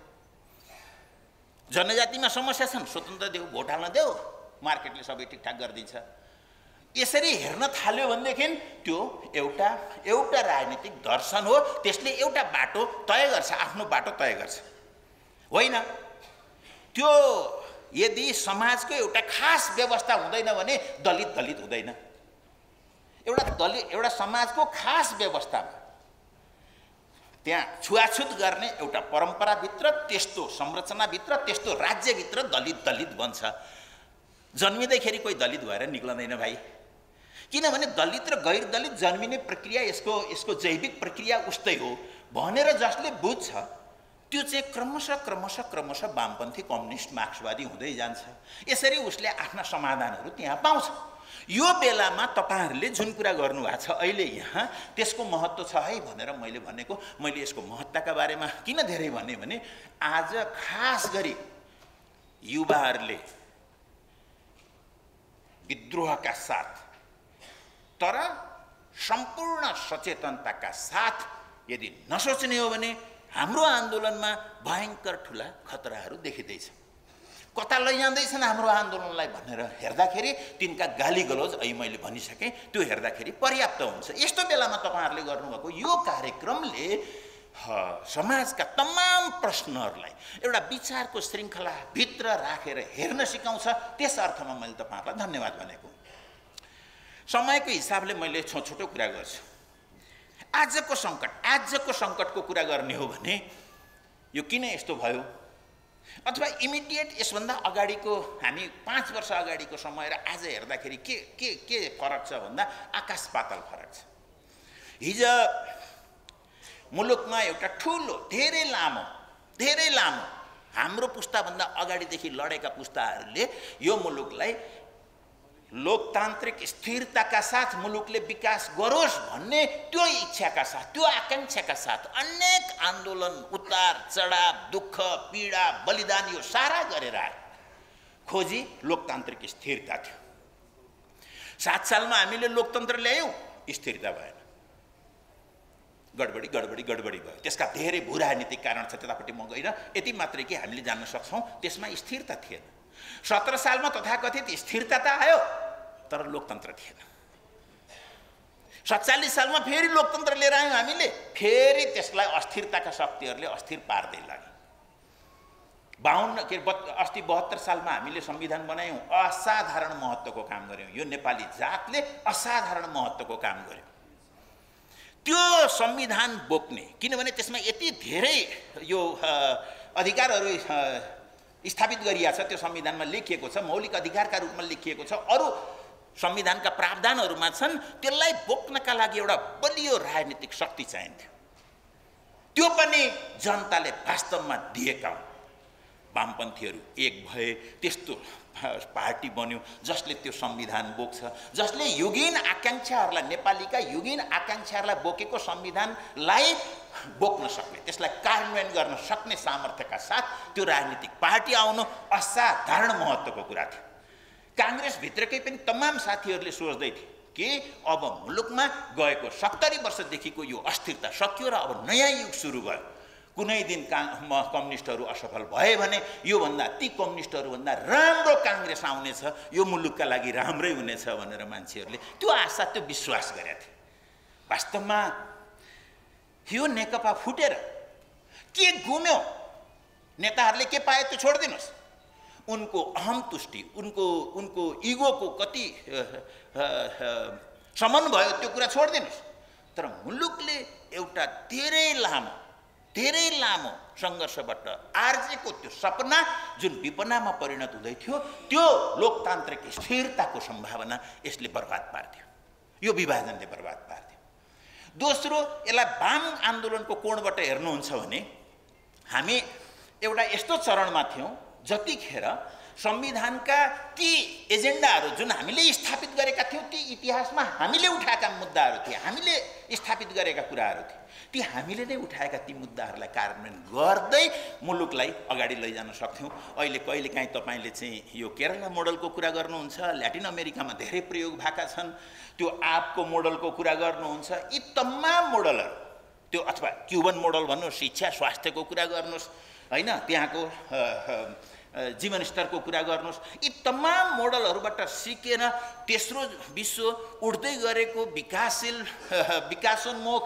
जनजातिमा समस्या छन्, स्वतन्त्र देऊ, भोट हाल्न देऊ, मार्केटले सबै ठिकठाक गरिदिन्छ। यसरी हेर्न थाल्यो भनेदेखि त्यो एउटा राजनीतिक दर्शन हो। त्यसले एउटा बाटो तय गर्छ, आफ्नो बाटो तय गर्छ। होइन, त्यो यदि समाजको एउटा खास व्यवस्था हुँदैन भने दलित हुँदैन। एउटा समाजको खास व्यवस्थामा त्यहाँ छुवाछुत गर्ने एउटा परम्पराभित्र, त्यस्तो संरचनाभित्र, त्यस्तो राज्यभित्र दलित बन्छ। जन्मिँदैखेरि कोही दलित भएर निक्लदैन भाइ, किनभने दलित र गैर दलित जन्मिने प्रक्रिया यसको जैविक प्रक्रिया उस्तै हो भनेर जसले बुझ्छ त्यो चाहिँ क्रमशः वामपन्थी, कम्युनिस्ट, मार्क्सवादी हुँदै जान्छ। यसरी उसले आफ्ना समाधानहरू त्यहाँ पाउँछ। यो बेलामा तपाईहरुले जुन कुरा गर्नुभएको छ अहिले यहाँ, त्यसको महत्त्व छ है भनेर मैले भनेको। मैले यसको महत्त्वका बारेमा किन धेरै भने आज खास गरी युवाहरूले विद्रोहका साथ तर सम्पूर्ण सचेतनताका साथ यदि नसोच्ने हो भने हाम्रो आन्दोलनमा भयंकर ठूला खतराहरू देखिँदैछ। कता लैजाँदैछन् हाम्रो आन्दोलनलाई भनेर हेर्दाखेरि तिनका गाली गलौज अहिले मैले भनिसकेँ, त्यो हेर्दाखेरि पर्याप्त हुन्छ। यस्तो बेलामा तपाईँहरूले गर्नुभएको यो कार्यक्रमले समाजका तमाम प्रश्नहरूलाई एउटा विचारको श्रृङ्खलाभित्र राखेर हेर्न सिकाउँछ। त्यस अर्थमा मैले तपाईँहरूलाई धन्यवाद भनेको। समयको हिसाबले मैले छोटो कुरा गर्छु। आजको सङ्कटको कुरा गर्ने हो भने यो किन यस्तो भयो, अथवा इमिडिएट यसभन्दा अगाडिको हामी 5 वर्ष अगाडिको समय र आज हेर्दाखेरि के फरक छ भन्दा आकाश पाताल फरक छ। हिजो मुलुकमा एउटा ठुलो धेरै लामो हाम्रो पुस्ताभन्दा अगाडिदेखि लडेका पुस्ताहरूले यो मुलुकलाई लोकतान्त्रिक स्थिरताका साथ मुलुकले विकास गरोस् भन्ने त्यो इच्छाका साथ, त्यो आकांक्षाका साथ अनेक आन्दोलन, उतार चढाव, दुःख, पीडा, बलिदान यो सारा गरेर आए। खोजी लोकतान्त्रिक स्थिरता थियो। 7 सालमा हामीले लोकतन्त्र ल्यायौँ, स्थिरता भएन, गडबडी भयो। त्यसका धेरै भू राजनीतिक कारण छ, त्यतापट्टि म गइन। यति मात्रै कि हामीले जान्न सक्छौँ त्यसमा स्थिरता थिएन। 17 सालमा तथाकथित स्थिरता त आयो तर लोकतन्त्र थिएन। 47 सालमा फेरि लोकतन्त्र लिएर आयौँ हामीले, फेरि त्यसलाई अस्थिरताका शक्तिहरूले अस्थिर पार्दै लाग्यो। 72 सालमा हामीले संविधान बनायौँ, असाधारण महत्त्वको काम गर्यौँ। यो नेपाली जातले असाधारण महत्त्वको काम गर्यो। त्यो संविधान बोक्ने, किनभने त्यसमा यति धेरै यो अधिकारहरू स्थापित गरिएको छ, त्यो संविधानमा लेखिएको छ, मौलिक अधिकारका रूपमा लेखिएको छ, अरू संविधानका प्रावधानहरूमा छन्। त्यसलाई बोक्नका लागि एउटा बलियो राजनीतिक शक्ति चाहिन्थ्यो। त्यो पनि जनताले वास्तवमा दिएका हुन्। वामपन्थीहरू एक भए, त्यस्तो पार्टी बन्यो जसले त्यो संविधान बोक्छ, जसले युगीन आकांक्षाहरूलाई, नेपालीका युगीन आकांक्षाहरूलाई बोकेको संविधानलाई बोक्न सक्ने, त्यसलाई कार्यान्वयन गर्न सक्ने सामर्थ्यका साथ त्यो राजनीतिक पार्टी आउनु असाधारण महत्त्वको कुरा थियो। काङ्ग्रेसभित्रकै पनि तमाम साथीहरूले सोच्दै थिए कि अब मुलुकमा गएको 70 वर्षदेखिको यो अस्थिरता सकियो र अब नयाँ युग सुरु भयो। कुनै दिन कम्युनिस्टहरू असफल भए भने योभन्दा, ती कम्युनिस्टहरूभन्दा राम्रो काङ्ग्रेस आउनेछ, यो मुलुकका लागि राम्रै हुनेछ भनेर मान्छेहरूले त्यो आशा, त्यो विश्वास गरेका थिए। वास्तवमा यो नेकपा फुटेर के गुम्यो? नेताहरूले के पाए त्यो छोडिदिनुहोस्। उनको अहम तुष्टि, उनको इगोको कति समन भयो त्यो कुरा छोडिदिनुहोस्। तर मुलुकले एउटा धेरै लामो सङ्घर्षबाट आर्जेको त्यो सपना जुन विपनामा परिणत हुँदै थियो, त्यो लोकतान्त्रिक स्थिरताको सम्भावना यसले बर्बाद पार्थ्यो, यो विभाजनले बर्बाद पार्थ्यो। दोस्रो, यसलाई वाम आन्दोलनको कोणबाट हेर्नुहुन्छ भने हामी एउटा यस्तो चरणमा थियौँ जतिखेर संविधानका ती एजेन्डाहरू जुन हामीले स्थापित गरेका थियौँ, ती इतिहासमा हामीले उठाएका मुद्दाहरू थिए, हामीले स्थापित गरेका कुराहरू थिए, ती हामीले नै उठाएका ती मुद्दाहरूलाई कार्यान्वयन गर्दै मुलुकलाई अगाडि लैजान सक्थ्यौँ। अहिले कहिलेकाहीँ तपाईँले चाहिँ यो केरला मोडलको कुरा गर्नुहुन्छ, ल्याटिन अमेरिकामा धेरै प्रयोग भएका छन्, त्यो आपको मोडलको कुरा गर्नुहुन्छ। यी तमाम मोडलहरू, त्यो अथवा क्युबन मोडल भन्नुहोस्, शिक्षा स्वास्थ्यको कुरा गर्नुहोस्, होइन, त्यहाँको जीवन स्तरको कुरा गर्नुहोस्, यी तमाम मोडलहरूबाट सिकेर तेस्रो विश्व उठ्दै गरेको विकासोन्मुख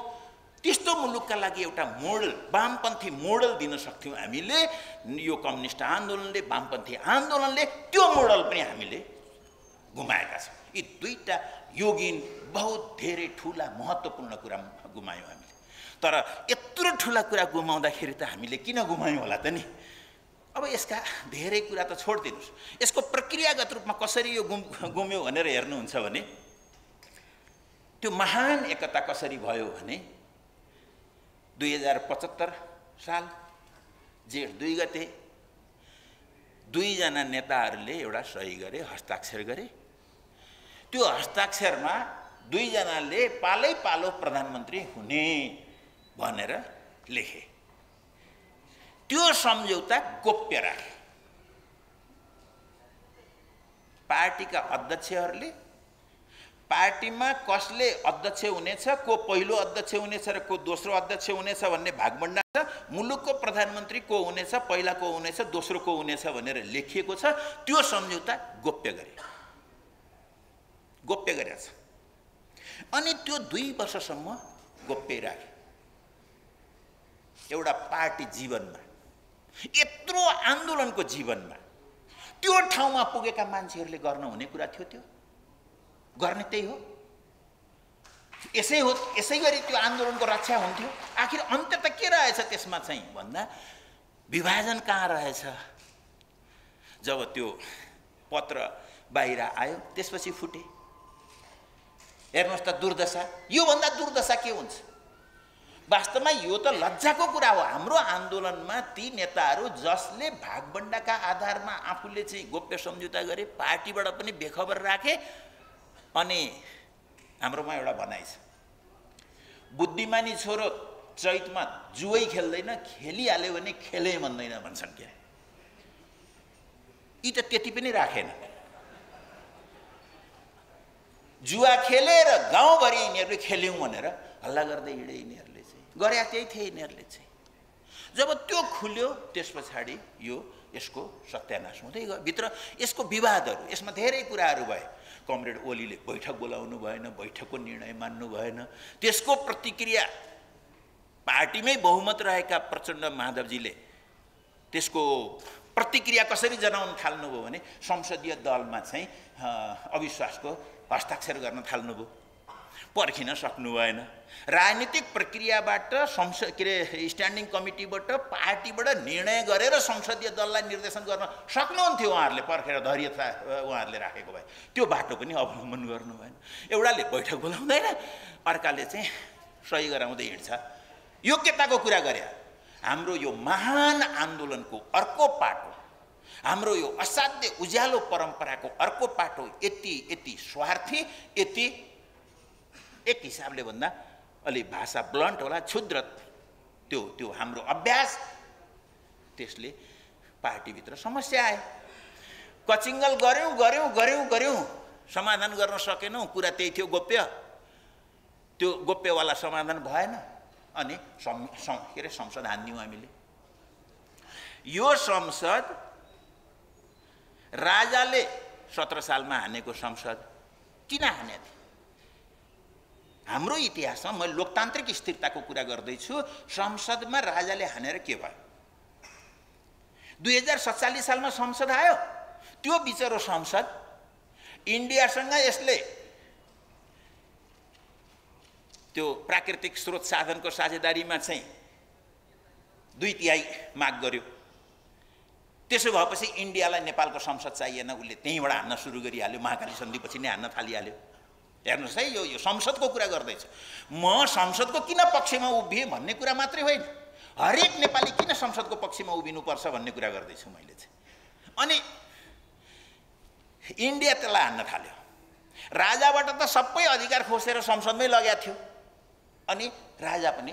त्यस्तो मुलुकका लागि एउटा मोडल, वामपन्थी मोडल दिन सक्थ्यौँ हामीले। यो कम्युनिस्ट आन्दोलनले, वामपन्थी आन्दोलनले त्यो मोडल पनि हामीले गुमाएका छौँ। यी दुईटा योगिन बहुत धेरै ठुला महत्त्वपूर्ण कुरा गुमायौँ हामीले। तर यत्रो ठुला कुरा गुमाउँदाखेरि त हामीले किन गुमायौँ होला त नि? अब यसका धेरै कुरा त छोडिदिनुहोस्, यसको प्रक्रियागत रूपमा कसरी यो गुम्यो भनेर हेर्नुहुन्छ भने त्यो महान एकता कसरी भयो भने 2075 साल जेठ 2 गते 2 जना नेताहरूले एउटा सही गरे, हस्ताक्षर गरे। त्यो हस्ताक्षरमा 2 जनाले पालै पालो प्रधानमन्त्री हुने भनेर लेखे। त्यो सम्झौता गोप्य राखे। पार्टीका अध्यक्षहरूले, पार्टीमा कसले अध्यक्ष हुनेछ, को पहिलो अध्यक्ष हुनेछ र को दोस्रो अध्यक्ष हुनेछ भन्ने भागबण्डा छ। मुलुकको प्रधानमन्त्री को हुनेछ, पहिला को हुनेछ, दोस्रो को हुनेछ भनेर लेखिएको छ। त्यो सम्झौता गोप्य गरेछ। अनि त्यो 2 वर्षसम्म गोप्य राखे। एउटा पार्टी जीवनमा, यत्रो आन्दोलनको जीवनमा त्यो ठाउँमा पुगेका मान्छेहरूले गर्न हुने कुरा थियो? त्यो गर्ने त्यही हो। यसै गरी त्यो आन्दोलनको रक्षा हुन्थ्यो। आखिर अन्त्य त के रहेछ त्यसमा चाहिँ भन्दा विभाजन कहाँ रहेछ? जब त्यो पत्र बाहिर आयो त्यसपछि फुटे। हेर्नुहोस् त दुर्दशा, यो भन्दा दुर्दशा के हुन्छ? वास्तवमा यो त लज्जाको कुरा हो। हाम्रो आन्दोलनमा ती नेताहरू जसले भागबण्डाका आधारमा आफूले चाहिँ गोप्य सम्झौता गरे, पार्टीबाट पनि बेखबर राखे। अनि हाम्रोमा एउटा भनाइ छ, बुद्धिमानी छोरो चैतमा जुवै खेल्दैन, खेलिहाल्यो भने खेलै भन्दैन भन्छन्। क्या यी त त्यति पनि राखेन। जुवा खेलेर गाउँभरि यिनीहरूले खेल्यौँ भनेर हल्ला गर्दै हिँडे यिनीहरूले चाहिँ, गरे त्यही थिए यिनीहरूले चाहिँ। जब त्यो खुल्यो त्यस पछाडि यसको सत्यानाश हुँदै गयो। भित्र यसको विवादहरू, यसमा धेरै कुराहरू भए। कमरेड ओलीले बैठक बोलाउनु भएन, बैठकको निर्णय मान्नु भएन। त्यसको प्रतिक्रिया पार्टीमै बहुमत रहेका प्रचण्ड माधवजीले त्यसको प्रतिक्रिया कसरी जनाउन थाल्नुभयो भने संसदीय दलमा चाहिँ अविश्वासको हस्ताक्षर गर्न थाल्नुभयो। पर्खिन सक्नु भएन। राजनीतिक प्रक्रियाबाट स्ट्यान्डिङ कमिटीबाट पार्टीबाट निर्णय गरेर संसदीय दललाई निर्देशन गर्न सक्नुहुन्थ्यो उहाँहरूले, पर्खेर धैर्यता उहाँहरूले राखेको भए। त्यो बाटो पनि अवलम्बन गर्नु भएन। एउटाले बैठक बोलाउँदैन, अर्काले चाहिँ सही गराउँदै हिँड्छ। योग्यताको कुरा गरे। हाम्रो यो महान आन्दोलनको अर्को पाटो, हाम्रो यो असाध्य उज्यालो परम्पराको अर्को पाटो यति स्वार्थी, यति एक हिसाबले भन्दा अलि भाषा ब्लन्ट होला, क्षुद्र त्यो हाम्रो अभ्यास, त्यसले पार्टीभित्र समस्या आयो। कचिङ्गल गऱ्यौँ, समाधान गर्न सकेनौँ। कुरा त्यही थियो, गोप्य। त्यो गोप्यवाला समाधान भएन। अनि संसद हान्यौँ हामीले। यो संसद राजाले 17 सालमा हानेको संसद किन हाने थियो? हाम्रो इतिहासमा मैले लोकतान्त्रिक स्थिरताको कुरा गर्दैछु। संसदमा राजाले हानेर के भयो? 2047 सालमा संसद आयो। त्यो बिचरो संसद इन्डियासँग यसले त्यो प्राकृतिक स्रोत साधनको साझेदारीमा चाहिँ 2/3 माग गर्यो। त्यसो भएपछि इन्डियालाई नेपालको संसद चाहिएन, उसले त्यहीँबाट हान्न सुरु गरिहाल्यो। महाकाली सन्धिपछि नै हान्न थालिहाल्यो। हेर्नुहोस् है, यो संसदको कुरा गर्दैछ म। संसदको किन पक्षमा उभिएँ भन्ने कुरा मात्रै होइन, हरेक नेपाली किन संसदको पक्षमा उभिनुपर्छ भन्ने कुरा गर्दैछु मैले चाहिँ। अनि इन्डिया त्यसलाई हान्न थाल्यो। राजाबाट त सबै अधिकार खोसेर संसदमै लगाएको थियो। अनि राजा पनि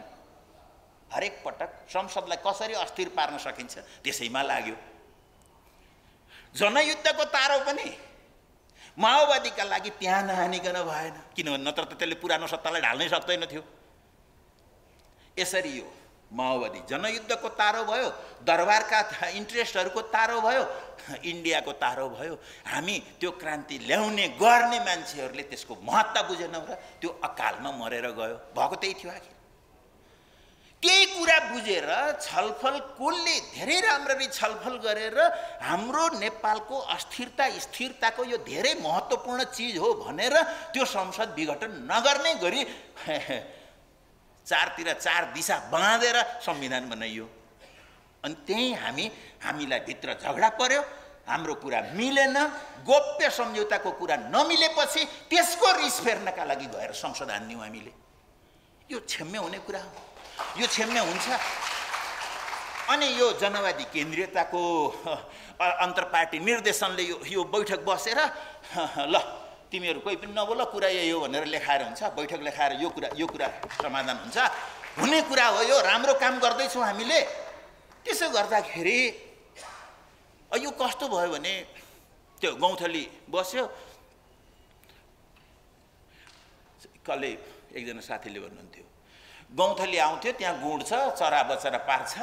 हरेक पटक संसदलाई कसरी अस्थिर पार्न सकिन्छ त्यसैमा लाग्यो। जनयुद्धको तारो पनि माओवादीका लागि त्यहाँ नहानिकन भएन, किनभने नत्र त त्यसले पुरानो सत्तालाई ढाल्नै सक्दैन थियो। यसरी यो माओवादी जनयुद्धको तारो भयो, दरबारका इन्ट्रेस्टहरूको तारो भयो, इन्डियाको तारो भयो। हामी त्यो क्रान्ति ल्याउने गर्ने मान्छेहरूले त्यसको महत्त्व बुझेनौँ र त्यो अकालमा मरेर गयो। भएको त्यही थियो। आखिर त्यही कुरा बुझेर छलफल कुलले धेरै राम्ररी छलफल गरेर हाम्रो नेपालको स्थिरताको यो धेरै महत्त्वपूर्ण चिज हो भनेर त्यो संसद विघटन नगर्ने गरी चारतिर 4 दिशा बाँधेर संविधान बनाइयो। अनि त्यही हामीलाई भित्र झगडा पर्यो, हाम्रो कुरा मिलेन। गोप्य सम्झौताको कुरा नमिलेपछि त्यसको रिस फेर्नका लागि गएर संसद हान्यौँ हामीले। यो क्षम्य हुने कुरा हो, यो क्षम्य हुन्छ। अनि यो जनवादी केन्द्रीयताको अन्तर्पार्टी निर्देशनले यो बैठक बसेर ल तिमीहरू कोही पनि नबोल, कुरा यही हो भनेर लेखाएर हुन्छ। बैठक लेखाएर यो कुरा समाधान हुन्छ, हुने कुरा हो। यो राम्रो काम गर्दैछौँ हामीले। त्यसो गर्दाखेरि यो कस्तो भयो भने त्यो गौँथली बस्यो, कसले एकजना साथीले भन्नुहुन्थ्यो गौँथली आउँथ्यो त्यहाँ गुड छ चरा बचरा पार्छ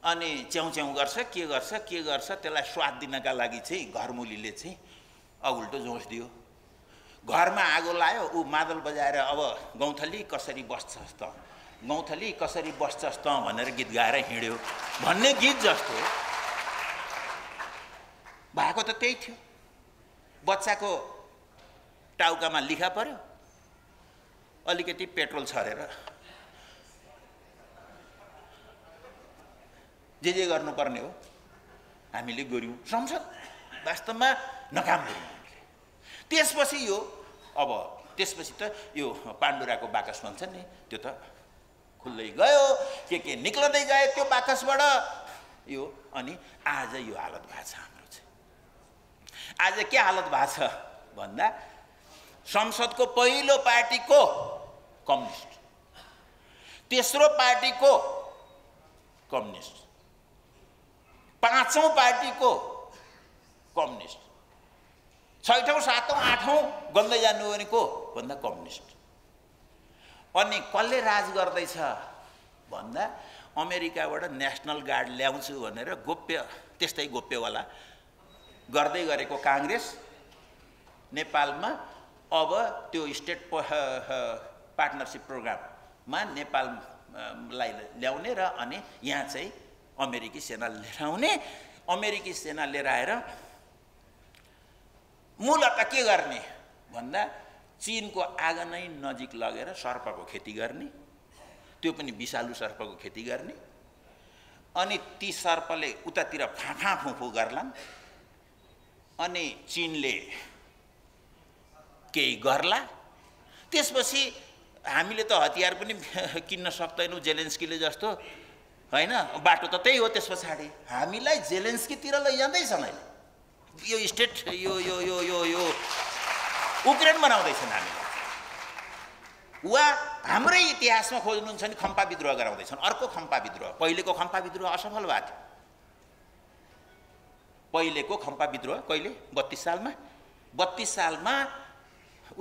अनि च्याउ च्याउ गर्छ के गर्छ त्यसलाई स्वाद दिनका लागि चाहिँ घरमुलीले चाहिँ अगुल्टो जोस दियो घरमा आगो लायो ऊ मादल बजाएर अब गौँथली कसरी बस्छस् त गौँथली कसरी बस्छस् त भनेर गीत गाएर हिँड्यो भन्ने गीत जस्तो भएको त त्यही थियो बच्चाको टाउकामा लिखा पर्यो अलिकति पेट्रोल छरेर जे गर्नुपर्ने हो हामीले गर्यौं संसद वास्तवमा नकाम गर्यौं त्यसपछि यो अब त्यसपछि त यो पाण्डुराको बाकस भन्छ नि त्यो त खुल्दै गयो के निक्लदै गयो त्यो बाकसबाट यो अनि आज यो हालत भएको छ हाम्रो चाहिँ आज के हालत भएको छ भन्दा संसदको पहिलो पार्टीको कम्युनिस्ट तेस्रो पार्टीको कम्युनिस्ट पाँचौं पार्टीको कम्युनिस्ट छैठौं सातौं आठौं गन्दै जानु भनेको भन्दा कम्युनिस्ट अनि कसले राज गर्दैछ भन्दा अमेरिकाबाट नेशनल गार्ड ल्याउँछु भनेर गोप्य त्यस्तै गोप्यवाला गर्दै गरेको कांग्रेस नेपालमा अब त्यो स्टेट पार्टनरशिप प्रोग्राममा नेपाललाई ल्याउने र अनि यहाँ चाहिँ अमेरिकी सेना लिएर आउने अमेरिकी सेना लिएर आएर मूलतः के गर्ने भन्दा चीनको आँगनै नजिक लगेर सर्पको खेती गर्ने त्यो पनि विषालु सर्पको खेती गर्ने अनि ती सर्पले उतातिर फाफा फुफु गर्लान् अनि चीनले केही गर्ला त्यसपछि हामीले त हतियार पनि किन्न सक्दैनौं जेलेन्स्कीले जस्तो हैन बाटो त त्यही हो त्यसपछि हामीलाई जेलेन्स्कीतिर लैजाँदैछन् अहिले यो स्टेट यो उक्रेन बनाउँदैछन् हामीले वा हाम्रै इतिहासमा खोज्नुहुन्छ नि खम्पा विद्रोह गराउँदैछन् अर्को खम्पा विद्रोह पहिलेको खम्पा विद्रोह असफल भएको थियो पहिलेको खम्पा विद्रोह कहिले 32 सालमा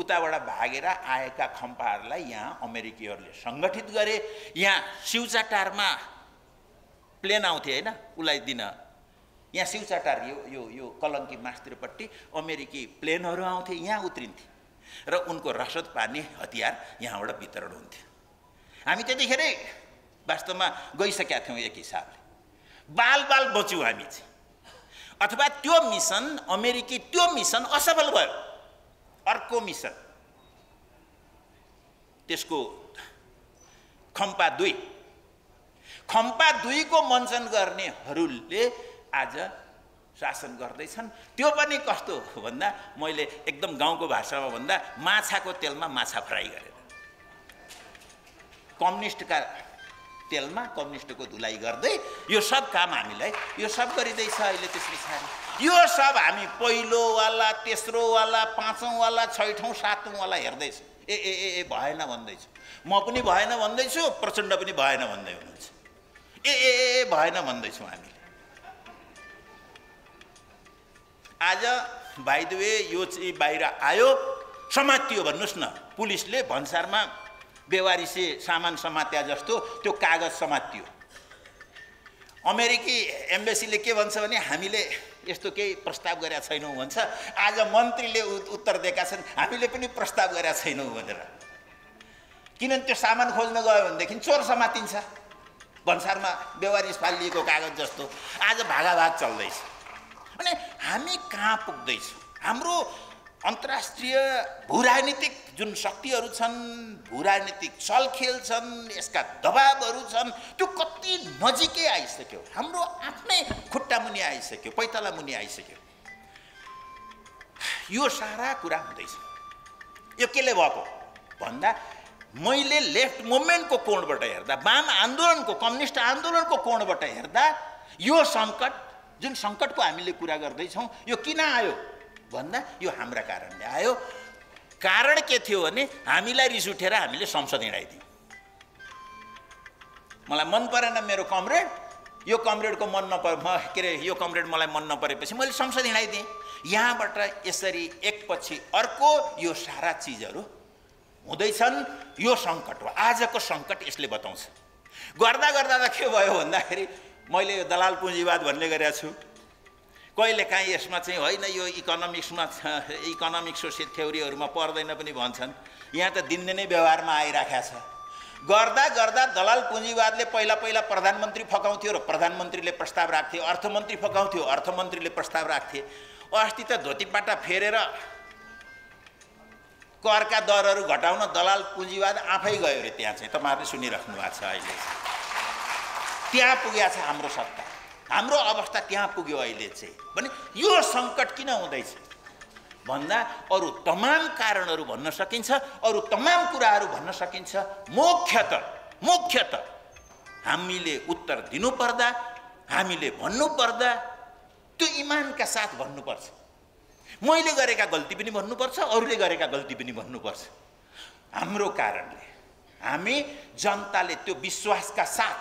उताबाट भागेर आएका खम्पाहरूलाई यहाँ अमेरिकीहरूले संगठित गरे यहाँ सिउचाटारमा प्लेन आउँथे हैन उलाई दिन यहाँ सिउचाटार यो कलंकी मास्तिरपट्टि अमेरिकी प्लेनहरू आउँथे यहाँ उत्रिन्थे र उनको रसद पानी हतियार यहाँबाट वितरण हुन्थ्यो हामी त्यतिखेरै वास्तवमा गइसकेका थियौं एक हिसाबले बाल बच्यौं हामी चाहिँ अथवा त्यो मिसन अमेरिकी त्यो मिसन असफल भयो अर्को मिसन त्यसको खम्पा 2 को मञ्चन गर्नेहरूले आज शासन गर्दैछन् त्यो पनि कस्तो भन्दा मैले एकदम गाउँको भाषामा भन्दा माछाको तेलमा माछा फ्राई गरेर कम्युनिस्टका तेलमा कम्युनिस्टको धुलाई गर्दै यो सब काम हामीलाई यो सब गरिदैछ अहिले त्यसपछि यो सब हामी पहिलो वाला तेस्रो वाला पाँचौं वाला छैठौं सातौं वाला हेर्दैछ ए भएन भन्दैछु म पनि भएन भन्दैछु प्रचण्ड पनि भएन भन्दै हुनुहुन्छ ए भएन भन्दैछु हामी आज बाइ द वे यो चाहिँ बाहिर आयो समातियो भन्नुस् न पुलिसले भन्सारमा बेवारिसे सामान समात्या जस्तो त्यो कागज समातियो अमेरिकी एम्बेसीले के भन्छ भने हामीले यस्तो केही प्रस्ताव गरेका छैनौं भन्छ आज मन्त्रीले उत्तर दिएका छन् हामीले पनि प्रस्ताव गरेका छैनौं भनेर किनभने त्यो सामान खोज्न गयो भनेदेखि चोर समातिन्छ भन्सारमा बेवारिस फालिएको कागज जस्तो आज भागाभाग चल्दैछ अनि हामी कहाँ पुग्दैछौं हाम्रो अन्तर्राष्ट्रिय भूराजनीतिक जुन शक्तिहरू छन् भूराजनीतिक चलखेल छन् यसका दबावहरू छन् त्यो कति नजिकै आइसक्यो हाम्रो आफ्नै खुट्टा मुनि आइसक्यो पैताला मुनि आइसक्यो यो सारा कुरा हुँदैछ यो केले भएको भन्दा मैले लेफ्ट मुभमेन्टको कोणबाट हेर्दा वाम आन्दोलनको कम्युनिस्ट आन्दोलनको कोणबाट हेर्दा यो संकट जुन संकटको हामीले कुरा गर्दैछौं यो किन आयो भन्दा यो हाम्रा कारणले आयो कारण के थियो भने हामीलाई रिस उठेर हामीले संसद हिँडाइदियौं मलाई मन परेन मेरो कमरेड यो कमरेडको मन नपरे यो कमरेड मलाई मन नपरेपछि मैले संसद हिँडाइदिएँ यहाँबाट यसरी एकपछि अर्को यो सारा चीजहरू हुँदैछन् यो सङ्कट हो। आजको सङ्कट यसले बताउँछ। गर्दा गर्दा त के भयो भन्दाखेरि मैले यो दलाल पुँजीवाद भन्ने गरेको छु। कहिलेकाहीँ यसमा चाहिँ होइन यो इकोनोमिक सोसियल थ्योरीहरूमा पर्दैन पनि भन्छन्। यहाँ त दिनदिनै व्यवहारमा आइराखेको छ। गर्दा गर्दा दलाल पुँजीवादले पहिला पहिला प्रधानमन्त्री फकाउँथ्यो र प्रधानमन्त्रीले प्रस्ताव राख्थे, अर्थमन्त्री फकाउँथ्यो, अर्थमन्त्रीले प्रस्ताव राख्थे। अस्ति त धोतीपाटा फेरेर करका दरहरू घटाउन दलाल पुँजीवाद आफै गयो रे। त्यहाँ चाहिँ तपाईँहरूले सुनिराख्नु भएको छ। अहिले त्यहाँ पुगेको छ हाम्रो सत्ता, हाम्रो अवस्था त्यहाँ पुग्यो अहिले चाहिँ। भने यो सङ्कट किन हुँदैछ भन्दा अरू तमाम कारणहरू भन्न सकिन्छ, अरू तमाम कुराहरू भन्न सकिन्छ। मुख्यत हामीले उत्तर दिनुपर्दा, हामीले भन्नुपर्दा त्यो इमानका साथ भन्नुपर्छ। मैले गरेका गल्ती पनि भन्नुपर्छ, अरूले गरेका गल्ती पनि भन्नुपर्छ। हाम्रो कारणले हामी जनताले त्यो विश्वासका साथ,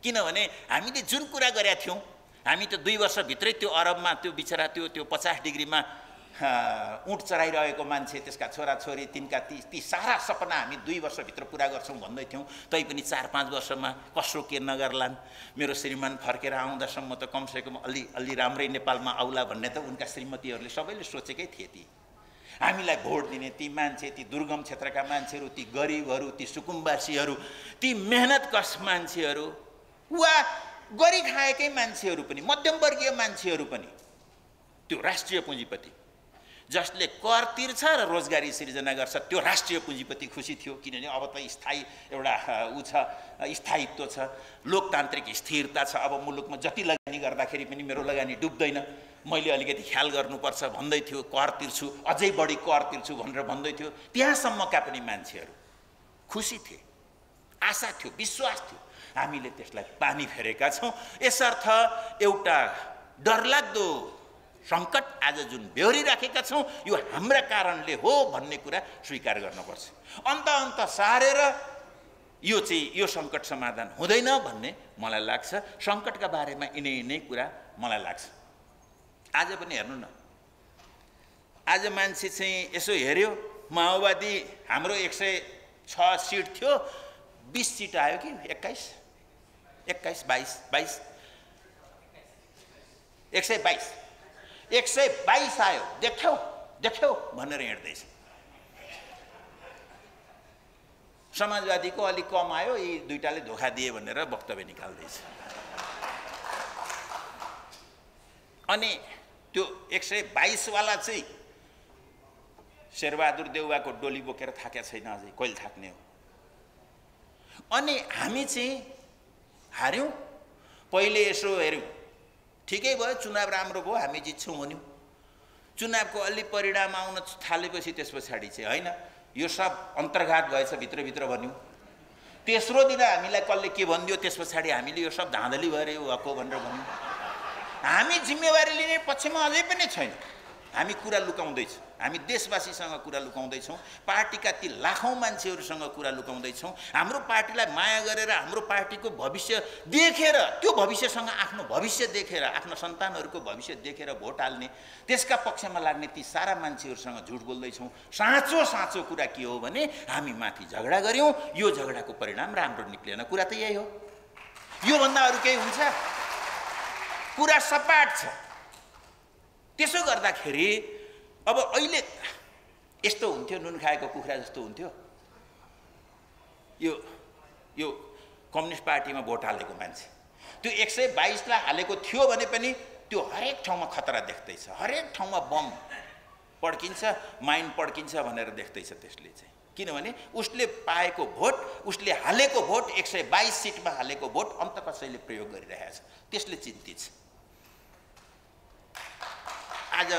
किनभने हामीले जुन कुरा गरेका थियौँ, हामी त 2 वर्षभित्रै त्यो अरबमा त्यो बिचरा त्यो 50 डिग्रीमा ऊँट चराइरहेको मान्छे, त्यसका छोराछोरी, तिनका ती सारा सपना हामी 2 वर्षभित्र पुरा गर्छौँ भन्दै थियौँ। तैपनि 4-5 वर्षमा कसो के नगर्लान्। मेरो श्रीमान फर्केर आउँदासम्म त कमसेकम अलि राम्रै नेपालमा आउला भन्ने त उनका श्रीमतीहरूले सबैले सोचेकै थिए। ती हामीलाई भोट दिने ती मान्छे, ती दुर्गम क्षेत्रका मान्छेहरू, ती गरिबहरू, ती सुकुम्बासीहरू, ती मेहनतकश मान्छेहरू वा गरी खाएकै मान्छेहरू पनि, मध्यमवर्गीय मान्छेहरू पनि, त्यो राष्ट्रिय पुँजीपति जसले कर तिर्छ र रोजगारी सिर्जना गर्छ, त्यो राष्ट्रिय पुँजीपति खुसी थियो। किनभने अब त स्थायी एउटा स्थायित्व छ, लोकतान्त्रिक स्थिरता छ। अब मुलुकमा जति लगानी गर्दाखेरि पनि मेरो लगानी डुब्दैन, मैले अलिकति ख्याल गर्नुपर्छ भन्दै थियो। कर तिर्छु, अझै बढी कर तिर्छु भनेर भन्दै थियो। त्यहाँसम्मका पनि मान्छेहरू खुसी थिए, आशा थियो, विश्वास थियो। हामीले त्यसलाई पानी फेरेका छौँ। यसर्थ एउटा डरलाग्दो सङ्कट आज जुन बेहोरिराखेका छौँ, यो हाम्रा कारणले हो भन्ने कुरा स्वीकार गर्नुपर्छ। अन्त सारेर यो सङ्कट समाधान हुँदैन भन्ने मलाई लाग्छ। सङ्कटका बारेमा यिनै कुरा मलाई लाग्छ। आज पनि हेर्नु न, आज मान्छे चाहिँ यसो हेऱ्यो, माओवादी हाम्रो 106 सिट थियो, 20 सिट आयो कि 21, 22 122 आयो। देख्यौ भनेर हिँड्दैछ। समाजवादीको अलिक कम आयो, यी दुईटाले धोका दिए भनेर वक्तव्य निकाल्दैछ। अनि त्यो 122 वाला चाहिँ शेरबहादुर देउवाको डोली बोकेर थाकेको छैन, अझै कहिले थाक्ने हो। अनि हामी चाहिँ हार्यौँ। पहिले यसो हेऱ्यौँ, ठिकै भयो, चुनाव राम्रो भयो, हामी जित्छौँ भन्यौँ। चुनावको अलि परिणाम आउन थालेपछि त्यस पछाडि चाहिँ होइन, यो सब अन्तर्घात भएछ भित्रभित्र भन्यौँ। तेस्रो दिन हामीलाई कसले के भनिदियो, त्यस पछाडि हामीले यो सब धाँधली भएर यो भएको भनेर भन्यौँ। हामी जिम्मेवारी लिने पक्षमा अझै पनि छैन। हामी कुरा लुकाउँदैछौँ, हामी देशवासीसँग कुरा लुकाउँदैछौँ, पार्टीका ती लाखौँ मान्छेहरूसँग कुरा लुकाउँदैछौँ। हाम्रो पार्टीलाई माया गरेर, हाम्रो पार्टीको भविष्य देखेर, त्यो भविष्यसँग आफ्नो भविष्य देखेर, आफ्ना सन्तानहरूको भविष्य देखेर भोट हाल्ने, त्यसका पक्षमा लाग्ने ती सारा मान्छेहरूसँग झुट बोल्दैछौँ। साँचो कुरा के हो भने हामी माथि झगडा गऱ्यौँ, यो झगडाको परिणाम राम्रो निक्लेन। कुरा त यही हो। योभन्दा अरू केही हुन्छ? कुरा सपाट छ। त्यसो गर्दाखेरि अब अहिले यस्तो हुन्थ्यो, नुन खाएको कुखुरा जस्तो हुन्थ्यो। यो कम्युनिस्ट पार्टीमा भोट हालेको मान्छे, त्यो 122 लाई हालेको थियो भने पनि त्यो हरेक ठाउँमा खतरा देख्दैछ, हरेक ठाउँमा बम पड्किन्छ, माइन पड्किन्छ भनेर देख्दैछ त्यसले चाहिँ। किनभने उसले पाएको भोट, उसले हालेको भोट, 122 सिटमा हालेको भोट अन्त कसैले प्रयोग गरिरहेछ, त्यसले चिन्तित छ। आज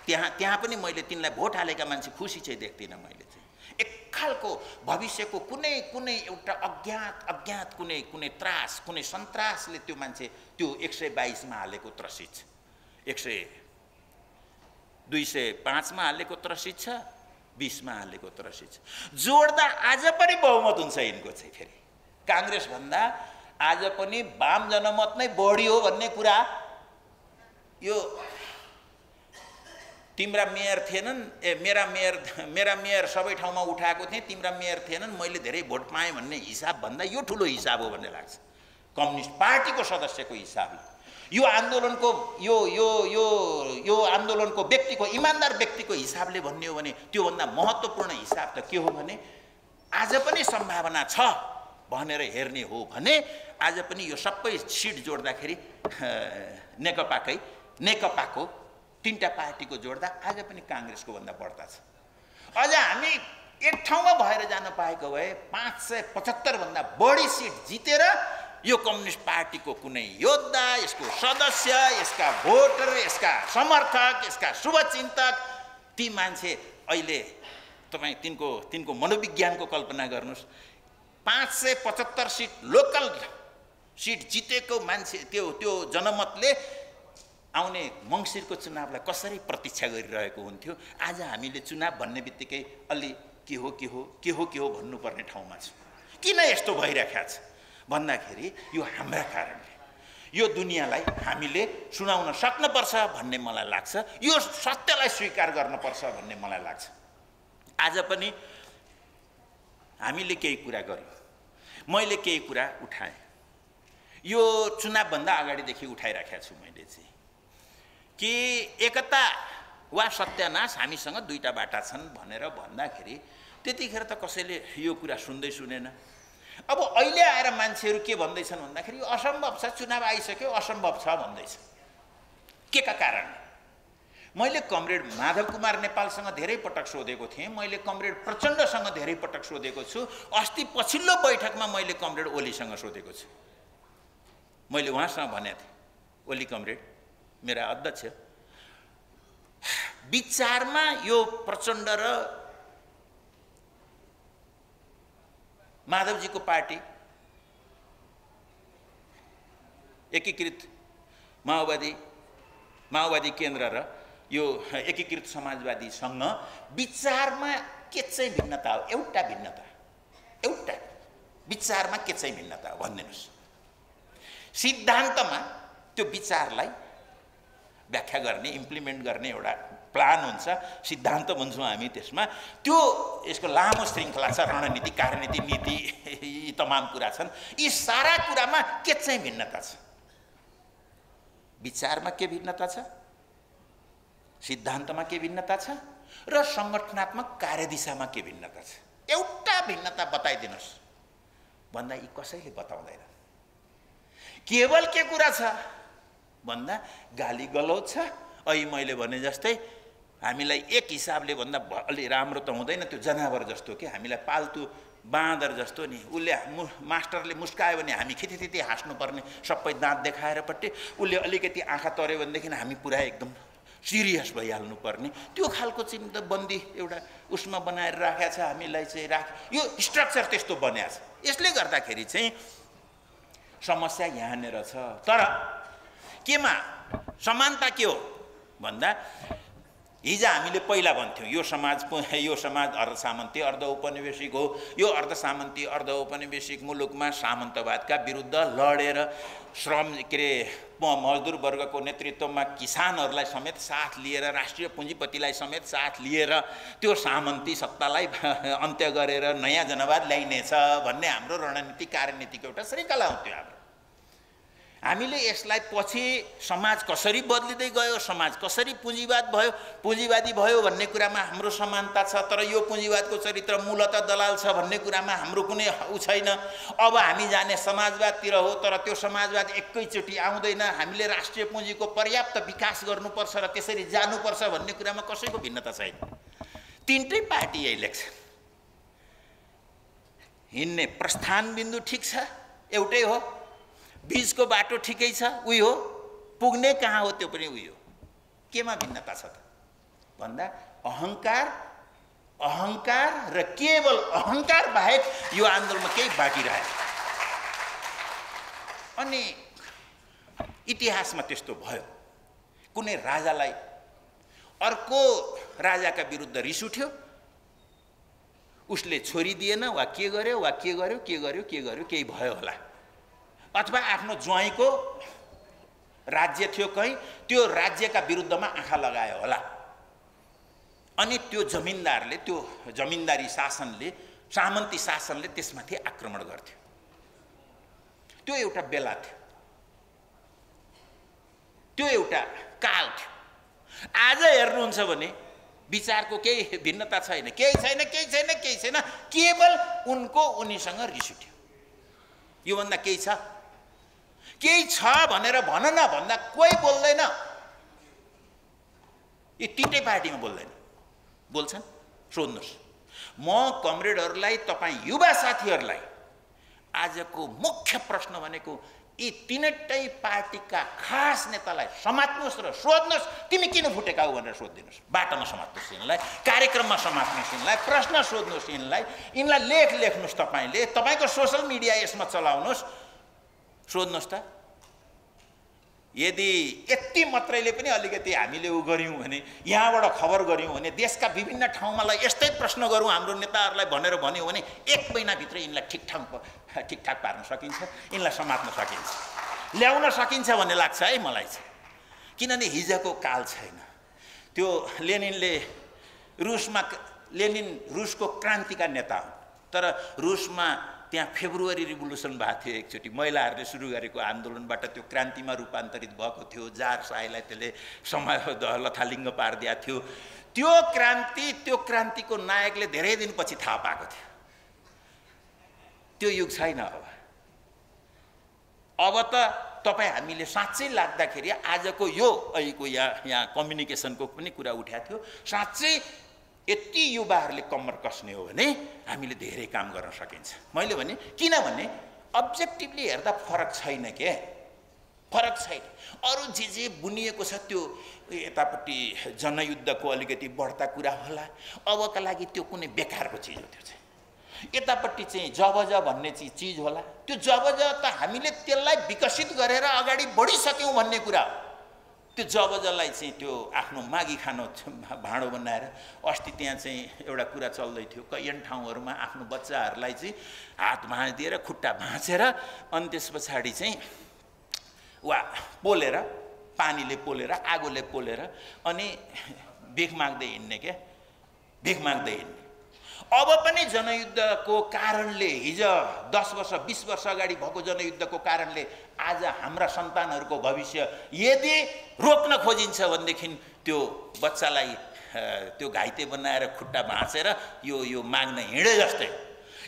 त्यहाँ पनि मैले तिनलाई भोट हालेका मान्छे खुसी चाहिँ देख्दिनँ। मैले चाहिँ एक खालको भविष्यको कुनै एउटा अज्ञात कुनै त्रास, कुनै सन्तासले त्यो मान्छे त्यो 122 मा हालेको त्रसित छ, 205 मा हालेको त्रसित छ, 20 मा हालेको त्रसित छ। जोड्दा आज पनि बहुमत हुन्छ यिनको चाहिँ। फेरि काङ्ग्रेस भन्दा आज पनि वाम जनमत नै बढी हो भन्ने कुरा यो तिम्रा मेयर थिएनन्, मेरा मेयर सबै ठाउँमा उठाएको थिएँ, तिम्रा मेयर थिएनन्, मैले धेरै भोट पाएँ भन्ने हिसाब भन्दा यो ठुलो हिसाब हो भन्ने लाग्छ कम्युनिस्ट पार्टीको सदस्यको हिसाबले। यो आन्दोलनको यो आन्दोलनको व्यक्तिको, इमान्दार व्यक्तिको हिसाबले भन्ने हो भने त्योभन्दा महत्त्वपूर्ण हिसाब त के हो भने आज पनि सम्भावना छ भनेर हेर्ने हो भने आज पनि यो सबै सिट जोड्दाखेरि नेकपाको तीनटा पार्टीको जोड्दा आज पनि काङ्ग्रेसको भन्दा बढ्ता छ। अझ हामी एक ठाउँमा भएर जान पाएको भए 575 भन्दा बढी सिट जितेर यो कम्युनिस्ट पार्टीको कुनै योद्धा, यसको सदस्य, यसका भोटर, यसका समर्थक, यसका शुभचिन्तक, ती मान्छे अहिले तपाईँ तिनको मनोविज्ञानको कल्पना गर्नुहोस्। 575 सिट लोकल सिट जितेको मान्छे त्यो जनमतले आउने मङ्सिरको चुनावलाई कसरी प्रतीक्षा गरिरहेको हुन्थ्यो। आज हामीले चुनाव भन्ने बित्तिकै अलि के हो भन्नुपर्ने ठाउँमा छ। किन यस्तो भइरहेको छ भन्दाखेरि यो हाम्रा कारणले, यो दुनियाँलाई हामीले सुनाउन सक्नुपर्छ भन्ने मलाई लाग्छ, यो सत्यलाई स्वीकार गर्नुपर्छ भन्ने मलाई लाग्छ। आज पनि हामीले केही कुरा गर्यौँ, मैले केही कुरा उठाएँ, यो चुनावभन्दा अगाडिदेखि उठाइराखेको छु मैले चाहिँ कि एकता वा सत्यानाश हामीसँग दुईटा बाटा छन् भनेर भन्दाखेरि त्यतिखेर त कसैले यो कुरा सुनेन। अब अहिले आएर मान्छेहरू के भन्दैछन् भन्दाखेरि यो असम्भव छ, चुनाव आइसक्यो असम्भव छ भन्दैछ। के का कारण? मैले कमरेड माधव कुमार नेपालसँग धेरै पटक सोधेको थिएँ, मैले कमरेड प्रचण्डसँग धेरै पटक सोधेको छु, अस्ति पछिल्लो बैठकमा मैले कमरेड ओलीसँग सोधेको छु। मैले उहाँसँग भनेको थिएँ, ओली कमरेड मेरा अध्यक्ष, विचारमा यो प्रचण्ड र माधवजीको पार्टी एकीकृत माओवादी केन्द्र र यो एकीकृत समाजवादीसँग विचारमा के चाहिँ भिन्नता हो? एउटा विचारमा के चाहिँ भिन्नता हो भनिदिनुहोस्। सिद्धान्तमा त्यो विचारलाई व्याख्या गर्ने, इम्प्लिमेन्ट गर्ने एउटा प्लान हुन्छ, सिद्धान्त भन्छौँ हामी त्यसमा। त्यो यसको लामो श्रृङ्खला छ, रणनीति, कार्यनीति, नीति, यी तमाम कुरा छन्। यी सारा कुरामा के चाहिँ भिन्नता छ? विचारमा के भिन्नता छ, सिद्धान्तमा के भिन्नता छ र सङ्गठनात्मक कार्यदिशामा के भिन्नता छ? एउटा भिन्नता बताइदिनुहोस् भन्दा यी कसैले बताउँदैन। केवल के कुरा छ भन्दा गाली गलौज छ। अहिले मैले भने जस्तै हामीलाई एक हिसाबले भन्दा अलि राम्रो त हुँदैन, त्यो जनावर जस्तो कि हामीलाई पाल्तु बाँदर जस्तो नि, उसले मास्टरले मुस्कायो भने हामी खितिथिति हाँस्नुपर्ने, सबै दाँत देखाएरपट्टि, उसले अलिकति आँखा तर्यो भनेदेखि हामी पुरा एकदम सिरियस भइहाल्नु पर्ने, त्यो खालको चाहिँ त बन्दी एउटा उसमा बनाएर राखेको छ हामीलाई चाहिँ यो स्ट्रक्चर त्यस्तो बनाएको छ। यसले गर्दाखेरि चाहिँ समस्या यहाँनिर छ। तर केमा समानता के हो भन्दा हिजो हामीले पहिला भन्थ्यौँ यो समाज अर्धसामन्ती अर्धौपनिवेशिक हो, यो अर्धसामन्ती अर्धौपनिवेशिक मुलुकमा सामन्तवादका विरुद्ध लडेर श्रम मजदुर वर्गको नेतृत्वमा किसानहरूलाई समेत साथ लिएर, राष्ट्रिय पुँजीपतिलाई समेत साथ लिएर त्यो सामन्ती सत्तालाई अन्त्य गरेर नयाँ जनवाद ल्याइनेछ भन्ने हाम्रो रणनीति, कार्यनीतिको एउटा श्रृङ्खला हुन्थ्यो हाम्रो। हामीले यसलाई पछि समाज कसरी बदलिँदै गयो, समाज कसरी पुँजीवादी भयो भन्ने कुरामा हाम्रो समानता छ। तर यो पुँजीवादको चरित्र मूलतः दलाल छ भन्ने कुरामा हाम्रो कुनै उ छैन। अब हामी जाने समाजवादतिर हो, तर त्यो समाजवाद एकैचोटि आउँदैन। हामीले राष्ट्रिय पुँजीको पर्याप्त विकास गर्नुपर्छ र त्यसरी जानुपर्छ भन्ने कुरामा कसैको भिन्नता छैन। तीनटै पार्टी यही लेख्छ। हिँड्ने प्रस्थान बिन्दु ठिक छ, एउटै हो, बीचको बाटो ठिकै छ, उही हो, पुग्ने कहाँ हो त्यो पनि उही हो। केमा भिन्नता छ त भन्दा अहङ्कार र केवल अहङ्कार बाहेक यो आन्दोलनमा केही बाँकी रहेन। अनि इतिहासमा त्यस्तो भयो, कुनै राजालाई अर्को राजाका विरुद्ध रिस उठ्यो, उसले छोरी दिएन वा के गर्यो केही भयो होला, अथवा आफ्नो ज्वाइँको राज्य थियो कहीँ, त्यो राज्यका विरुद्धमा आँखा लगायो होला, अनि त्यो जमिनदारले, त्यो जमिनदारी शासनले, सामन्ती शासनले त्यसमाथि आक्रमण गर्थ्यो। त्यो एउटा बेला थियो, त्यो एउटा काल थियो। आज हेर्नुहुन्छ भने विचारको केही भिन्नता छैन, केही छैन, केही छैन, केही छैन, केवल उनीसँग रिस उठ्यो। योभन्दा केही छ? केही छ भनेर भन न भन्दा कोही बोल्दैन। यो तीनटै पार्टीमा बोल्दैन, बोल्छन्? सोध्नुहोस्। म कमरेडहरूलाई, तपाईँ युवा साथीहरूलाई आजको मुख्य प्रश्न भनेको यी तीनटै पार्टीका खास नेतालाई समात्नुहोस् र सोध्नुहोस्, तिमी किन फुटेका हो भनेर सोधिदिनुहोस्। बाटोमा समात्नुहोस् यिनलाई, कार्यक्रममा समात्नुहोस् यिनलाई, प्रश्न सोध्नुहोस् यिनलाई, यिनलाई लेख लेख्नुहोस् तपाईँले, तपाईँको सोसल मिडिया यसमा चलाउनुहोस्, सोध्नुहोस् त। यदि यति मात्रैले पनि अलिकति हामीले उ गऱ्यौँ भने, यहाँबाट खबर गऱ्यौँ भने, देशका विभिन्न ठाउँमा यस्तै प्रश्न गरौँ हाम्रो नेताहरूलाई भनेर भन्यो भने 1 महिनाभित्र यिनलाई ठिकठाक पार्न सकिन्छ, यिनलाई समात्न सकिन्छ, ल्याउन सकिन्छ भन्ने लाग्छ है मलाई चाहिँ। किनभने हिजोको काल छैन। त्यो लेनिन रुसको क्रान्तिका नेता हुन्, तर रुसमा त्यहाँ फेब्रुअरी रिभोल्युसन भएको थियो एकचोटि, महिलाहरूले सुरु गरेको आन्दोलनबाट त्यो क्रान्तिमा रूपान्तरित भएको थियो। जार शाहीलाई त्यसले लथालिङ्ग पारिदिएको थियो। त्यो क्रान्तिको नायकले धेरै दिनपछि थाहा पाएको थियो। त्यो युग छैन अब त तपाईँ हामीले साँच्चै लाग्दाखेरि आजको यो अहिलेको यहाँ कम्युनिकेसनको पनि कुरा उठाएको थियो। साँच्चै यति युवाहरूले कम्मर कस्ने हो भने हामीले धेरै काम गर्न सकिन्छ। मैले भने किनभने अब्जेक्टिभली हेर्दा फरक छैन के, फरक छैन। अरू जे बुनिएको छ त्यो यतापट्टि जनयुद्धको अलिकति बढ्ता कुरा होला, अबका लागि त्यो कुनै बेकारको चिज हो। त्यो चाहिँ यतापट्टि चाहिँ जबज भन्ने चिज होला। त्यो जबज त हामीले त्यसलाई विकसित गरेर अगाडि बढिसक्यौँ भन्ने कुरा हो। त्यो जबजलाई चाहिँ त्यो आफ्नो मागी खानो भाँडो बनाएर, अस्ति त्यहाँ चाहिँ एउटा कुरा चल्दै थियो, कैयन ठाउँहरूमा आफ्नो बच्चाहरूलाई चाहिँ हात भाँचिदिएर, खुट्टा भाँचेर, अनि त्यस पछाडि चाहिँ वा पोलेर, पानीले पोलेर, आगोले पोलेर, अनि भिख माग्दै हिँड्ने क्या, भिख माग्दै हिँड्ने। अब पनि जनयुद्धको कारणले, हिजो 10 वर्ष 20 वर्ष अगाडि भएको जनयुद्धको कारणले आज हाम्रा सन्तानहरूको भविष्य यदि रोक्न खोजिन्छ भनेदेखि त्यो बच्चालाई त्यो घाइते बनाएर खुट्टा भाँचेर यो माग्न हिँडे जस्तै।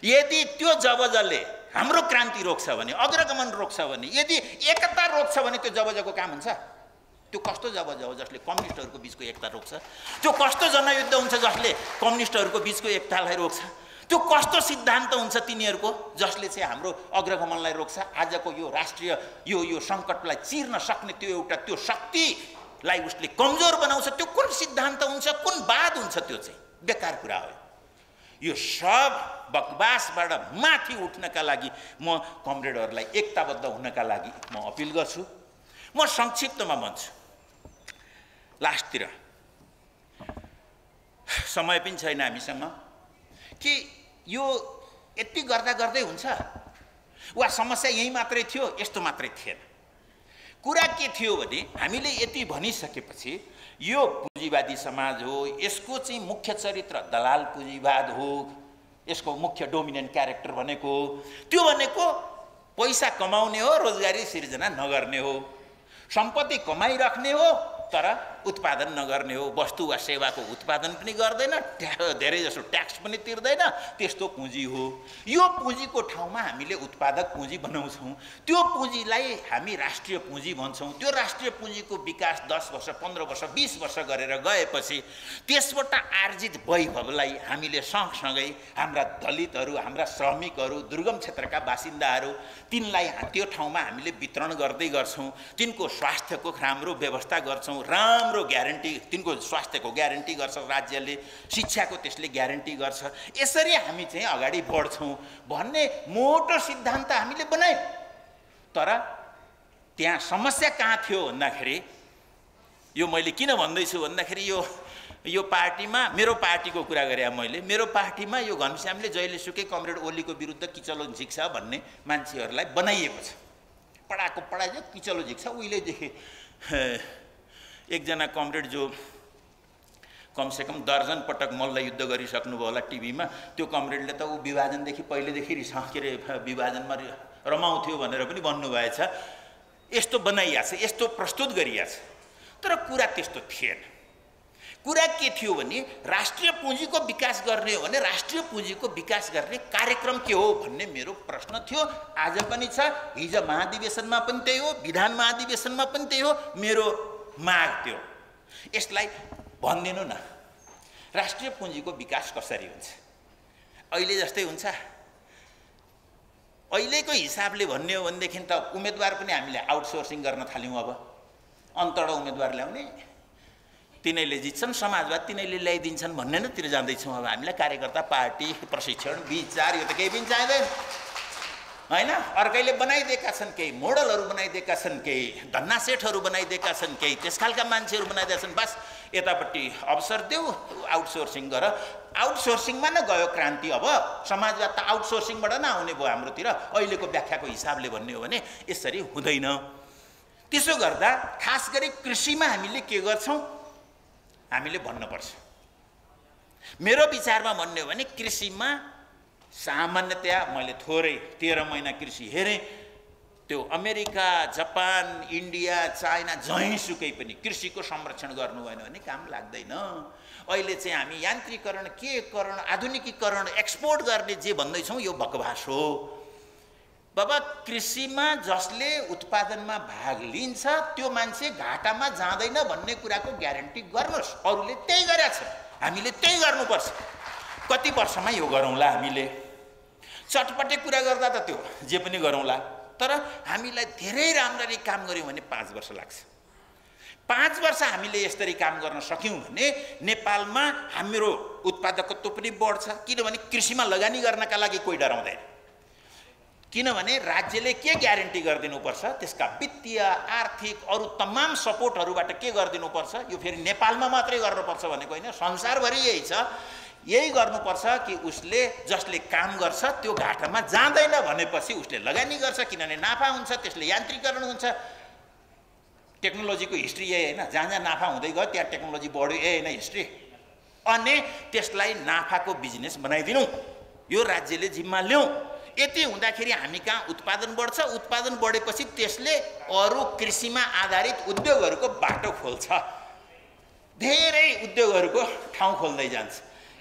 यदि त्यो जबजले हाम्रो क्रान्ति रोक्छ भने, अग्रगमन रोक्छ भने, यदि एकता रोक्छ भने त्यो जबजको काम हुन्छ? त्यो कस्तो जबज हो जसले कम्युनिस्टहरूको बिचको एकता रोक्छ? त्यो कस्तो जनयुद्ध हुन्छ जसले कम्युनिस्टहरूको बिचको एकतालाई रोक्छ? त्यो कस्तो सिद्धान्त हुन्छ तिनीहरूको जसले चाहिँ हाम्रो अग्रगमनलाई रोक्छ? आजको यो राष्ट्रिय यो सङ्कटलाई चिर्न सक्ने त्यो शक्तिलाई उसले कमजोर बनाउँछ। त्यो कुन सिद्धान्त हुन्छ, कुन वाद हुन्छ? त्यो चाहिँ बेकार कुरा हो। यो सब बकवासबाट माथि उठ्नका लागि म कमरेडहरूलाई एकताबद्ध हुनका लागि म अपिल गर्छु। म संक्षिप्तमा भन्छु, लास्टतिर समय पनि छैन हामीसँग, कि यो यति गर्दै हुन्छ वा समस्या यही मात्रै थियो? यस्तो मात्रै थिएन। कुरा के थियो भने हामीले यति भनिसकेपछि यो पुँजीवादी समाज हो, यसको चाहिँ मुख्य चरित्र दलाल पुँजीवाद हो, यसको मुख्य डोमिनेन्ट क्यारेक्टर भनेको त्यो भनेको पैसा कमाउने हो, रोजगारी सिर्जना नगर्ने हो, सम्पत्ति कमाइराख्ने हो तर उत्पादन नगर्ने हो, वस्तु वा सेवाको उत्पादन पनि गर्दैन, धेरै जसो ट्याक्स पनि तिर्दैन, त्यस्तो पुँजी हो। यो पुँजीको ठाउँमा हामीले उत्पादक पुँजी बनाउँछौँ। त्यो पुँजीलाई हामी राष्ट्रिय पुँजी भन्छौँ। त्यो राष्ट्रिय पुँजीको विकास 10 वर्ष 15 वर्ष 20 वर्ष गरेर गएपछि त्यसबाट आर्जित वैभवलाई हामीले सँगसँगै हाम्रा दलितहरू, हाम्रा श्रमिकहरू, दुर्गम क्षेत्रका बासिन्दाहरू, तिनलाई त्यो ठाउँमा हामीले वितरण गर्दै गर्छौँ। तिनको स्वास्थ्यको राम्रो व्यवस्था गर्छौँ, राम्रो ग्यारेन्टी, तिनको स्वास्थ्यको ग्यारेन्टी गर्छ राज्यले, शिक्षाको त्यसले ग्यारेन्टी गर्छ। यसरी हामी चाहिँ अगाडि बढ्छौँ भन्ने मोटो सिद्धान्त हामीले बनायौँ। तर त्यहाँ समस्या कहाँ थियो भन्दाखेरि, यो मैले किन भन्दैछु भन्दाखेरि यो पार्टीमा, मेरो पार्टीको कुरा गरेँ मैले, मेरो पार्टीमा यो घनश्यामले जहिलेसुकै कमरेड ओलीको विरुद्ध किचलो झिक्छ भन्ने मान्छेहरूलाई बनाइएको छ। पढाएको पढाइ किचलो झिक्छ। उहिलेदेखि एकजना कमरेड जो कमसेकम दर्जन पटक मल्लयुद्ध गरिसक्नुभयो होला टिभीमा। त्यो कमरेडले त ऊ विभाजनदेखि पहिलेदेखि के अरे विभाजनमा रमाउँथ्यो भनेर पनि भन्नुभएछ। यस्तो बनाइएको छ, यस्तो प्रस्तुत गरिएको छ। तर कुरा त्यस्तो थिएन। कुरा के थियो भने राष्ट्रिय पुँजीको विकास गर्ने हो भने राष्ट्रिय पुँजीको विकास गर्ने कार्यक्रम के हो भन्ने मेरो प्रश्न थियो। आज पनि छ, हिजो महाधिवेशनमा पनि त्यही हो, विधान महाधिवेशनमा पनि त्यही हो, मेरो माग त्यो। यसलाई भनिदिनु न, राष्ट्रिय पुँजीको विकास कसरी हुन्छ? अहिले जस्तै हुन्छ? अहिलेको हिसाबले भन्ने हो भनेदेखि त उम्मेदवार पनि हामीले आउटसोर्सिङ गर्न थाल्यौँ। अब अन्तर्गत उम्मेदवार ल्याउने, तिनैले जित्छन्, समाजवाद तिनैले ल्याइदिन्छन् भन्ने नै तिर जाँदैछौँ। अब हामीलाई कार्यकर्ता, पार्टी, प्रशिक्षण, विचार यो त केही पनि चाहिँदैन हैन। अर्कैले बनाइदिएका छन्, केही मोडलहरू बनाइदिएका छन्, केही धन्ना सेटहरू बनाइदिएका छन्, केही त्यस खालका मान्छेहरू बनाइदिएका छन्। बस यतापट्टि अवसर देऊ, आउटसोर्सिङ गर। आउटसोर्सिङमा नै गयो क्रान्ति। अब समाजवाद त आउटसोर्सिङबाट नै आउने भयो हाम्रोतिर। अहिलेको व्याख्याको हिसाबले भन्ने हो भने यसरी हुँदैन। त्यसो गर्दा खास गरी कृषिमा हामीले के गर्छौँ? हामीले भन्नुपर्छ। मेरो विचारमा भन्ने हो भने कृषिमा सामान्यतया मैले थोरै 13 महिना कृषि हेरेँ। त्यो अमेरिका, जापान, इन्डिया, चाइना जहीँसुकै पनि कृषिको संरक्षण गर्नु भएन भने काम लाग्दैन। अहिले चाहिँ हामी यान्त्रिकरण, केकरण, आधुनिकीकरण, एक्सपोर्ट गर्ने जे भन्दैछौँ यो बकवास हो। बाबा कृषिमा जसले उत्पादनमा भाग लिन्छ त्यो मान्छे घाटामा जाँदैन भन्ने कुराको ग्यारेन्टी गर्नुहोस्। अरूले त्यही गरेका छन्, हामीले त्यही गर्नुपर्छ। कति वर्षमा यो गरौँला? हामीले चटपटे कुरा गर्दा त त्यो जे पनि गरौँला, तर हामीलाई धेरै राम्ररी काम गऱ्यौँ भने 5 वर्ष लाग्छ। 5 वर्ष हामीले यसरी काम गर्न सक्यौँ भने नेपालमा हाम्रो उत्पादकत्व पनि बढ्छ। किनभने कृषिमा लगानी गर्नका लागि कोही डराउँदैन। किनभने राज्यले के ग्यारेन्टी गरिदिनुपर्छ? त्यसका वित्तीय, आर्थिक, अरू तमाम सपोर्टहरूबाट के गरिदिनुपर्छ? यो फेरि नेपालमा मात्रै गर्नुपर्छ भनेको होइन, संसारभरि यही छ। यही गर्नुपर्छ कि उसले जसले काम गर्छ त्यो घाटामा जाँदैन भनेपछि उसले लगानी गर्छ, किनभने नाफा हुन्छ, त्यसले यान्त्रिकरण हुन्छ। टेक्नोलोजीको हिस्ट्री यही होइन, जहाँ जहाँ नाफा हुँदै गयो त्यहाँ टेक्नोलोजी बढ्यो, यही होइन हिस्ट्री। अनि त्यसलाई नाफाको बिजनेस बनाइदिनु, यो राज्यले जिम्मा ल्याउँ। यति हुँदाखेरि हामी कहाँ उत्पादन बढ्छ। उत्पादन बढेपछि त्यसले अरू कृषिमा आधारित उद्योगहरूको बाटो खोल्छ, धेरै उद्योगहरूको ठाउँ खोल्दै जान्छ।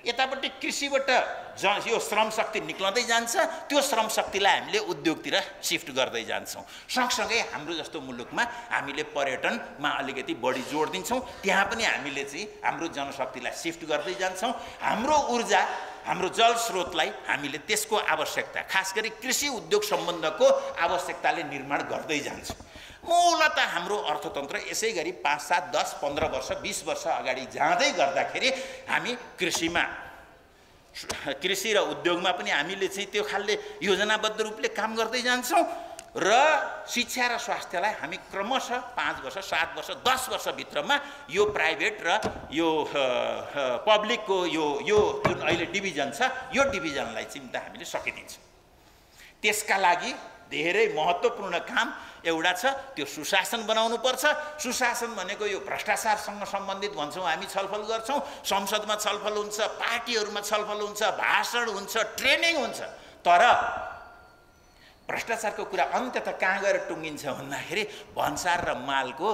यतापट्टि कृषिबाट यो श्रम शक्ति निक्लँदै जान्छ, त्यो श्रम शक्तिलाई हामीले उद्योगतिर सिफ्ट गर्दै जान्छौँ। सँगसँगै हाम्रो जस्तो मुलुकमा हामीले पर्यटनमा अलिकति बढी जोड दिन्छौँ, त्यहाँ पनि हामीले चाहिँ हाम्रो जनशक्तिलाई सिफ्ट गर्दै जान्छौँ। हाम्रो ऊर्जा, हाम्रो जल स्रोतलाई हामीले त्यसको आवश्यकता, खास गरी कृषि उद्योग सम्बन्धको आवश्यकताले निर्माण गर्दै जान्छौँ। मूलतः हाम्रो अर्थतन्त्र यसै गरी 5, 7, 10, 15 वर्ष, 20 वर्ष अगाडि जाँदै गर्दाखेरि हामी कृषि र उद्योगमा पनि हामीले चाहिँ त्यो खालले योजनाबद्ध रूपले काम गर्दै जान्छौँ। र शिक्षा र स्वास्थ्यलाई हामी क्रमशः 5 वर्ष, 7 वर्ष, 10 वर्षभित्रमा यो प्राइभेट र यो पब्लिकको यो जुन अहिले डिभिजन छ, यो डिभिजनलाई चाहिँ हामीले सकिदिन्छौँ। त्यसका लागि धेरै महत्त्वपूर्ण काम एउटा छ, त्यो सुशासन बनाउनु पर्छ। सुशासन भनेको यो भ्रष्टाचारसँग सम्बन्धित भन्छौँ, हामी छलफल गर्छौँ, संसदमा छलफल हुन्छ, पार्टीहरूमा छलफल हुन्छ, भाषण हुन्छ, ट्रेनिङ हुन्छ। तर भ्रष्टाचारको कुरा अन्त्यतः कहाँ गएर टुङ्गिन्छ भन्दाखेरि भन्सार र मालको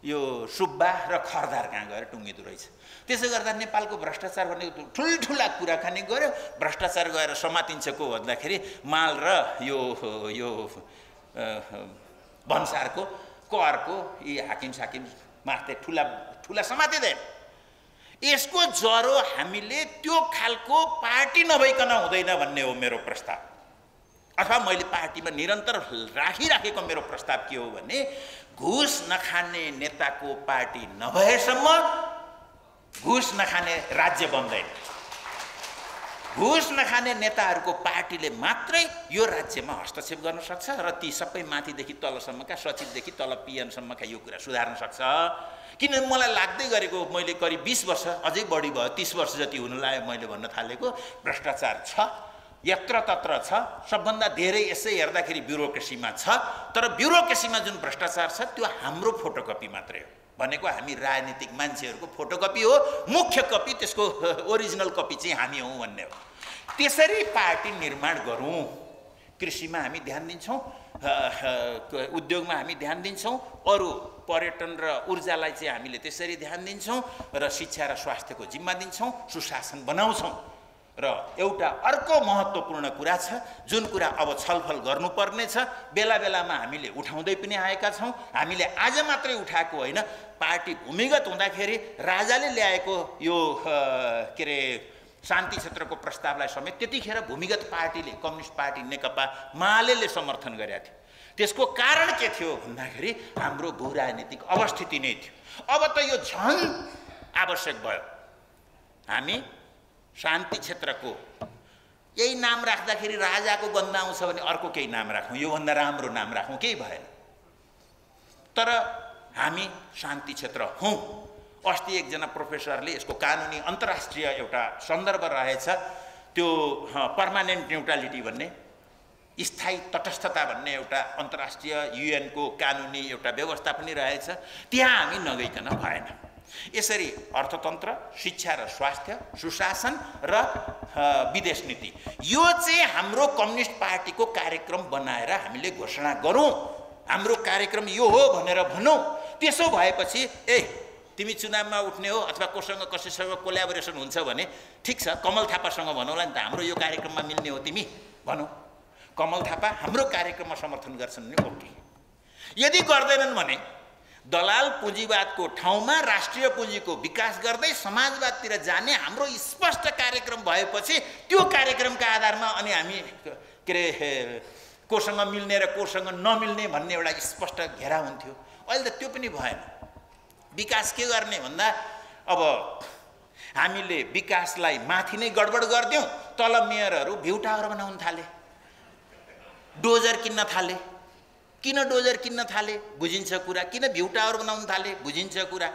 यो सुब्बा र खरदार कहाँ गएर टुङ्गिँदो रहेछ। त्यसो गर्दा नेपालको भ्रष्टाचार भनेको ठुल्ठुला कुराकानी गऱ्यो, भ्रष्टाचार गएर समातिन्छ को भन्दाखेरि माल र यो भन्सारको करको यी हाकिम साकिम मार्थे ठुला समातिँदैन। यसको जरो हामीले त्यो खालको पार्टी नभइकन हुँदैन भन्ने हो मेरो प्रस्ताव। अथवा मैले पार्टीमा निरन्तर राखिराखेको मेरो प्रस्ताव के हो भने घुस नखाने नेताको पार्टी नभएसम्म घुस नखाने राज्य बन्दैन। घुस नखाने नेताहरूको पार्टीले मात्रै यो राज्यमा हस्तक्षेप गर्न सक्छ र ती सबै माथिदेखि तलसम्मका, सचिवदेखि तल पिएनसम्मका यो कुरा सुधार्न सक्छ। किन मलाई लाग्दै गरेको, मैले करिब 20 वर्ष, अझै बढी भयो, 30 वर्ष जति हुन लाग्यो मैले भन्न थालेको, भ्रष्टाचार छ, यत्रतत्र छ। सबभन्दा धेरै यसै हेर्दाखेरि ब्युरोक्रेसीमा छ। तर ब्युरोक्रेसीमा जुन भ्रष्टाचार छ त्यो हाम्रो फोटोकपी मात्रै हो। भनेको हामी राजनीतिक मान्छेहरूको फोटोकपी हो, मुख्य कपी त्यसको ओरिजिनल कपी चाहिँ हामी हौँ भन्ने हो। त्यसरी पार्टी निर्माण गरौँ। कृषिमा हामी ध्यान दिन्छौँ, उद्योगमा हामी ध्यान दिन्छौँ, अरू पर्यटन र ऊर्जालाई चाहिँ हामीले त्यसरी ध्यान दिन्छौँ र शिक्षा र स्वास्थ्यको जिम्मा दिन्छौँ, सुशासन बनाउँछौँ। र एउटा अर्को महत्त्वपूर्ण कुरा छ जुन कुरा अब छलफल गर्नुपर्ने छ, बेला बेलामा हामीले उठाउँदै पनि आएका छौँ। हामीले आज मात्रै उठाएको होइन, पार्टी भूमिगत हुँदाखेरि राजाले ल्याएको यो के अरे शान्ति क्षेत्रको प्रस्तावलाई समेत त्यतिखेर भूमिगत पार्टीले, कम्युनिस्ट पार्टी नेकपा मालेले समर्थन गरेका थियो। त्यसको कारण के थियो भन्दाखेरि हाम्रो भूराजनीतिक अवस्थिति नै थियो। अब त यो झन् आवश्यक भयो। हामी शान्ति क्षेत्रको यही नाम राख्दाखेरि राजाको गन्ध आउँछ भने अर्को केही नाम राखौँ, योभन्दा राम्रो नाम राखौँ, केही भएन। तर हामी शान्ति क्षेत्र हौँ। अस्ति एकजना प्रोफेसरले यसको कानुनी अन्तर्राष्ट्रिय एउटा सन्दर्भ रहेछ, त्यो पर्मानेन्ट न्युट्रालिटी भन्ने, स्थायी तटस्थता भन्ने एउटा अन्तर्राष्ट्रिय युएनको कानुनी एउटा व्यवस्था पनि रहेछ, त्यहाँ हामी नगइकन भएन। यसरी अर्थतन्त्र, शिक्षा र स्वास्थ्य, सुशासन र विदेश नीति, यो चाहिँ हाम्रो कम्युनिस्ट पार्टीको कार्यक्रम बनाएर हामीले घोषणा गरौँ। हाम्रो कार्यक्रम यो हो भनेर भनौँ। त्यसो भएपछि तिमी चुनावमा उठ्ने हो अथवा कसैसँग कोल्याबोरेसन हुन्छ भने ठिक छ, कमल थापासँग भनौँला नि त, हाम्रो यो कार्यक्रममा मिल्ने हो तिमी भनौँ। कमल थापा हाम्रो कार्यक्रममा समर्थन गर्छन् भने ओके। यदि गर्दैनन् भने दलाल पुँजीवादको ठाउँमा राष्ट्रिय पुँजीको विकास गर्दै समाजवादतिर जाने हाम्रो स्पष्ट कार्यक्रम भएपछि त्यो कार्यक्रमका आधारमा अनि हामी के अरे कोसँग मिल्ने र कोसँग नमिल्ने भन्ने एउटा स्पष्ट घेरा हुन्थ्यो। अहिले त त्यो पनि भएन। विकास के गर्ने भन्दा अब हामीले विकासलाई माथि नै गडबड गरिदिउँ, तल मेयरहरू भ्यू टावर बनाउन थाले, डोजर किन्न थाले। किन डोजर किन्न थाले बुझिन्छ कुरा, किन भ्यू टावर बनाउन थाले बुझिन्छ कुरा।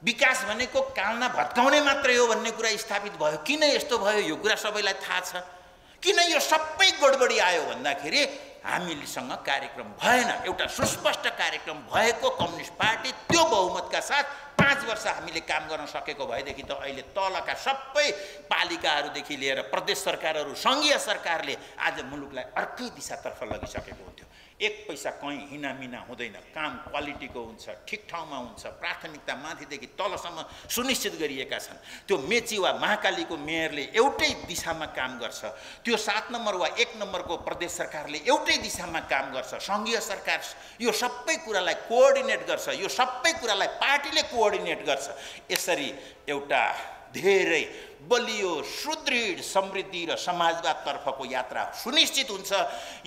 विकास भनेको कालना भत्काउने मात्रै हो भन्ने कुरा स्थापित भयो। किन यस्तो भयो यो कुरा सबैलाई थाहा छ। किन यो सबै गडबडी आयो भन्दाखेरि हामीसँग कार्यक्रम भएन। एउटा सुस्पष्ट कार्यक्रम भएको कम्युनिस्ट पार्टी त्यो बहुमतका साथ 5 वर्ष हामीले काम गर्न सकेको भएदेखि त अहिले तलका सबै पालिकाहरूदेखि लिएर प्रदेश सरकारहरू, सङ्घीय सरकारले आज मुलुकलाई अर्कै दिशातर्फ लगिसकेको हुन्थ्यो। एक पैसा कहीँ हिनामिना हुँदैन, काम क्वालिटीको हुन्छ, ठिक ठाउँमा हुन्छ, प्राथमिकता माथिदेखि तलसम्म सुनिश्चित गरिएका छन्। त्यो मेची वा महाकालीको मेयरले एउटै दिशामा काम गर्छ, त्यो 7 नम्बर वा 1 नम्बरको प्रदेश सरकारले एउटै दिशामा काम गर्छ, सङ्घीय सरकार यो सबै कुरालाई कोअर्डिनेट गर्छ, यो सबै कुरालाई पार्टीले कोअर्डिनेट गर्छ। यसरी एउटा धेरै बलियो सुदृढ समृद्धि र समाजवादतर्फको यात्रा सुनिश्चित हुन्छ।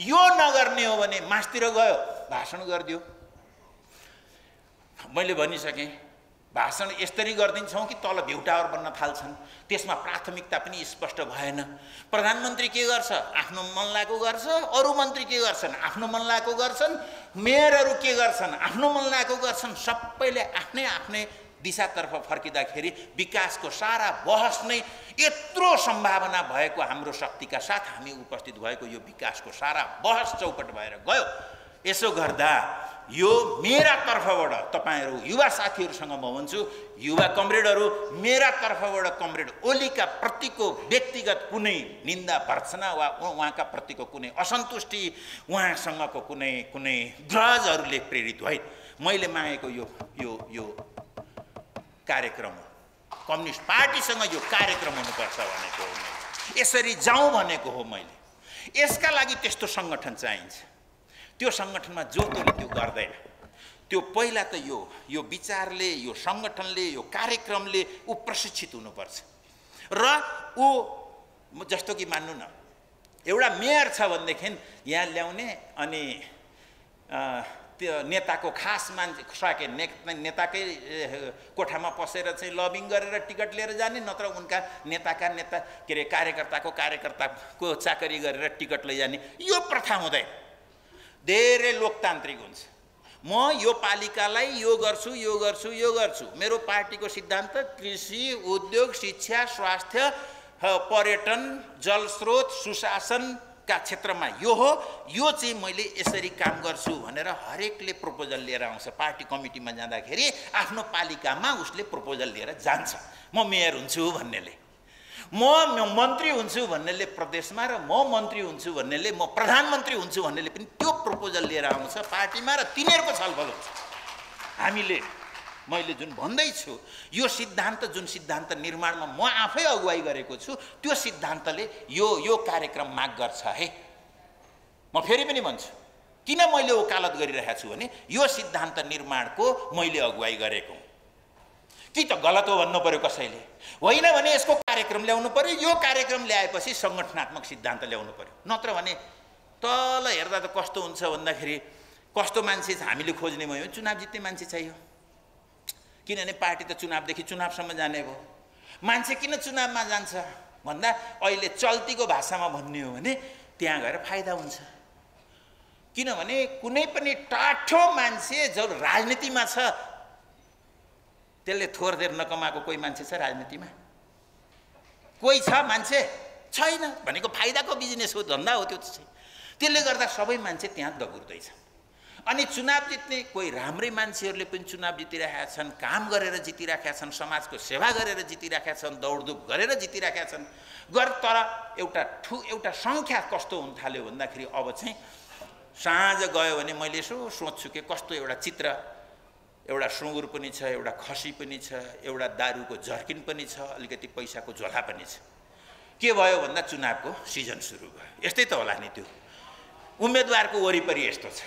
यो नगर्ने हो भने मासतिर गयो भाषण गरिदियो। मैले भनिसकेँ, भाषण यसरी गरिदिन्छौँ कि तल भ्यू टावर बन्न थाल्छन्, त्यसमा प्राथमिकता पनि स्पष्ट भएन। प्रधानमन्त्री के गर्छ? आफ्नो मन लागेको गर्छ। अरू मन्त्री के गर्छन्? आफ्नो मन लागेको गर्छन्। मेयरहरू के गर्छन्? आफ्नो मन लागेको गर्छन्। सबैले आफ्नै आफ्नै दिशातर्फ फर्किँदाखेरि विकासको सारा बहस नै यत्रो सम्भावना भएको हाम्रो शक्तिका साथ हामी उपस्थित भएको यो विकासको सारा बहस चौपट भएर गयो। यसो गर्दा यो मेरा तर्फबाट तपाईहरू युवा साथीहरूसँग म भन्छु, युवा कमरेडहरू, मेरा तर्फबाट कमरेड ओलीका प्रतिको व्यक्तिगत कुनै निन्दा भर्त्सना वा उहाँका प्रतिको कुनै असन्तुष्टि, उहाँसँगको कुनै ग्रहजहरूले प्रेरित होइन। मैले मागेको यो कार्यक्रम हो, कम्युनिस्ट पार्टीसँग यो कार्यक्रम हुनुपर्छ भनेको हो, यसरी जाउँ भनेको हो मैले। यसका लागि त्यस्तो सङ्गठन चाहिन्छ। त्यो सङ्गठनमा जो तोले त्यो गर्दैन। त्यो पहिला त यो विचारले, यो सङ्गठनले, यो कार्यक्रमले ऊ प्रशिक्षित हुनुपर्छ। र ऊ जस्तो कि मान्नु न, एउटा मेयर छ भनेदेखि यहाँ ल्याउने अनि त्यो नेताको खास मान्छे सके नेताकै कोठामा पसेर चाहिँ लबिङ गरेर टिकट लिएर जाने, नत्र उनका नेताका के अरे कार्यकर्ताको चाकरी गरेर टिकट लैजाने, यो प्रथा हुँदैन। धेरै लोकतान्त्रिक हुन्छ। म यो पालिकालाई यो गर्छु, यो गर्छु, यो गर्छु। मेरो पार्टीको सिद्धान्त कृषि, उद्योग, शिक्षा, स्वास्थ्य, पर्यटन, जलस्रोत, सुशासन, का क्षेत्रमा यो हो, यो चाहिँ मैले यसरी काम गर्छु भनेर हरेकले प्रपोजल लिएर आउँछ। पार्टी कमिटीमा जाँदाखेरि आफ्नो पालिकामा उसले प्रपोजल लिएर जान्छ। म मेयर हुन्छु भन्नेले, म मन्त्री हुन्छु भन्नेले प्रदेशमा, र म मन्त्री हुन्छु भन्नेले, म प्रधानमन्त्री हुन्छु भन्नेले पनि त्यो प्रपोजल लिएर आउँछ पार्टीमा, र तिनीहरूको छलफल हुन्छ। हामीले मैले जुन भन्दैछु यो सिद्धान्त, जुन सिद्धान्त निर्माणमा म आफै अगुवाई गरेको छु, त्यो सिद्धान्तले यो कार्यक्रम माग गर्छ है। म फेरि पनि भन्छु, किन मैले वकालत गरिरहेको छु भने यो सिद्धान्त निर्माणको मैले अगुवाई गरेको। कि त गलत हो भन्नु पर्यो कसैले, होइन भने यसको कार्यक्रम ल्याउनु पर्यो, यो कार्यक्रम ल्याएपछि सङ्गठनात्मक सिद्धान्त ल्याउनु पर्यो। नत्र भने तल हेर्दा त कस्तो हुन्छ भन्दाखेरि, कस्तो मान्छे हामीले खोज्ने भयो, चुनाव जित्ने मान्छे चाहियो। किनभने पार्टी त चुनावदेखि चुनावसम्म जाने भयो। मान्छे किन चुनावमा जान्छ भन्दा अहिले चल्तीको भाषामा भन्ने हो भने त्यहाँ गएर फाइदा हुन्छ। किनभने कुनै पनि टाठो मान्छे जो राजनीतिमा छ त्यसले थोर देर नकमाएको कोही मान्छे छ राजनीतिमा? कोही छ मान्छे? छैन। भनेको फाइदाको बिजनेस हो, धन्दा हो त्यो चाहिँ। त्यसले गर्दा सबै मान्छे त्यहाँ दगुर्दैछ। अनि चुनाव जित्ने कोही राम्रै मान्छेहरूले पनि चुनाव जितिरहेका छन्, काम गरेर जितिरहेका छन्, समाजको सेवा गरेर जितिरहेका छन्, दौडधुप गरेर जितिरहेका छन्। तर एउटा सङ्ख्या कस्तो हुन थाल्यो भन्दाखेरि अब चाहिँ साँझ गयो भने मैले यसो सोच्छु कि कस्तो एउटा चित्र, एउटा सुँगुर पनि छ, एउटा खसी पनि छ, एउटा दारूको जर्किन पनि छ, अलिकति पैसाको झोला पनि छ। के भयो भन्दा चुनावको सिजन सुरु भयो। यस्तै त होला नि, त्यो उम्मेदवारको वरिपरि यस्तो छ।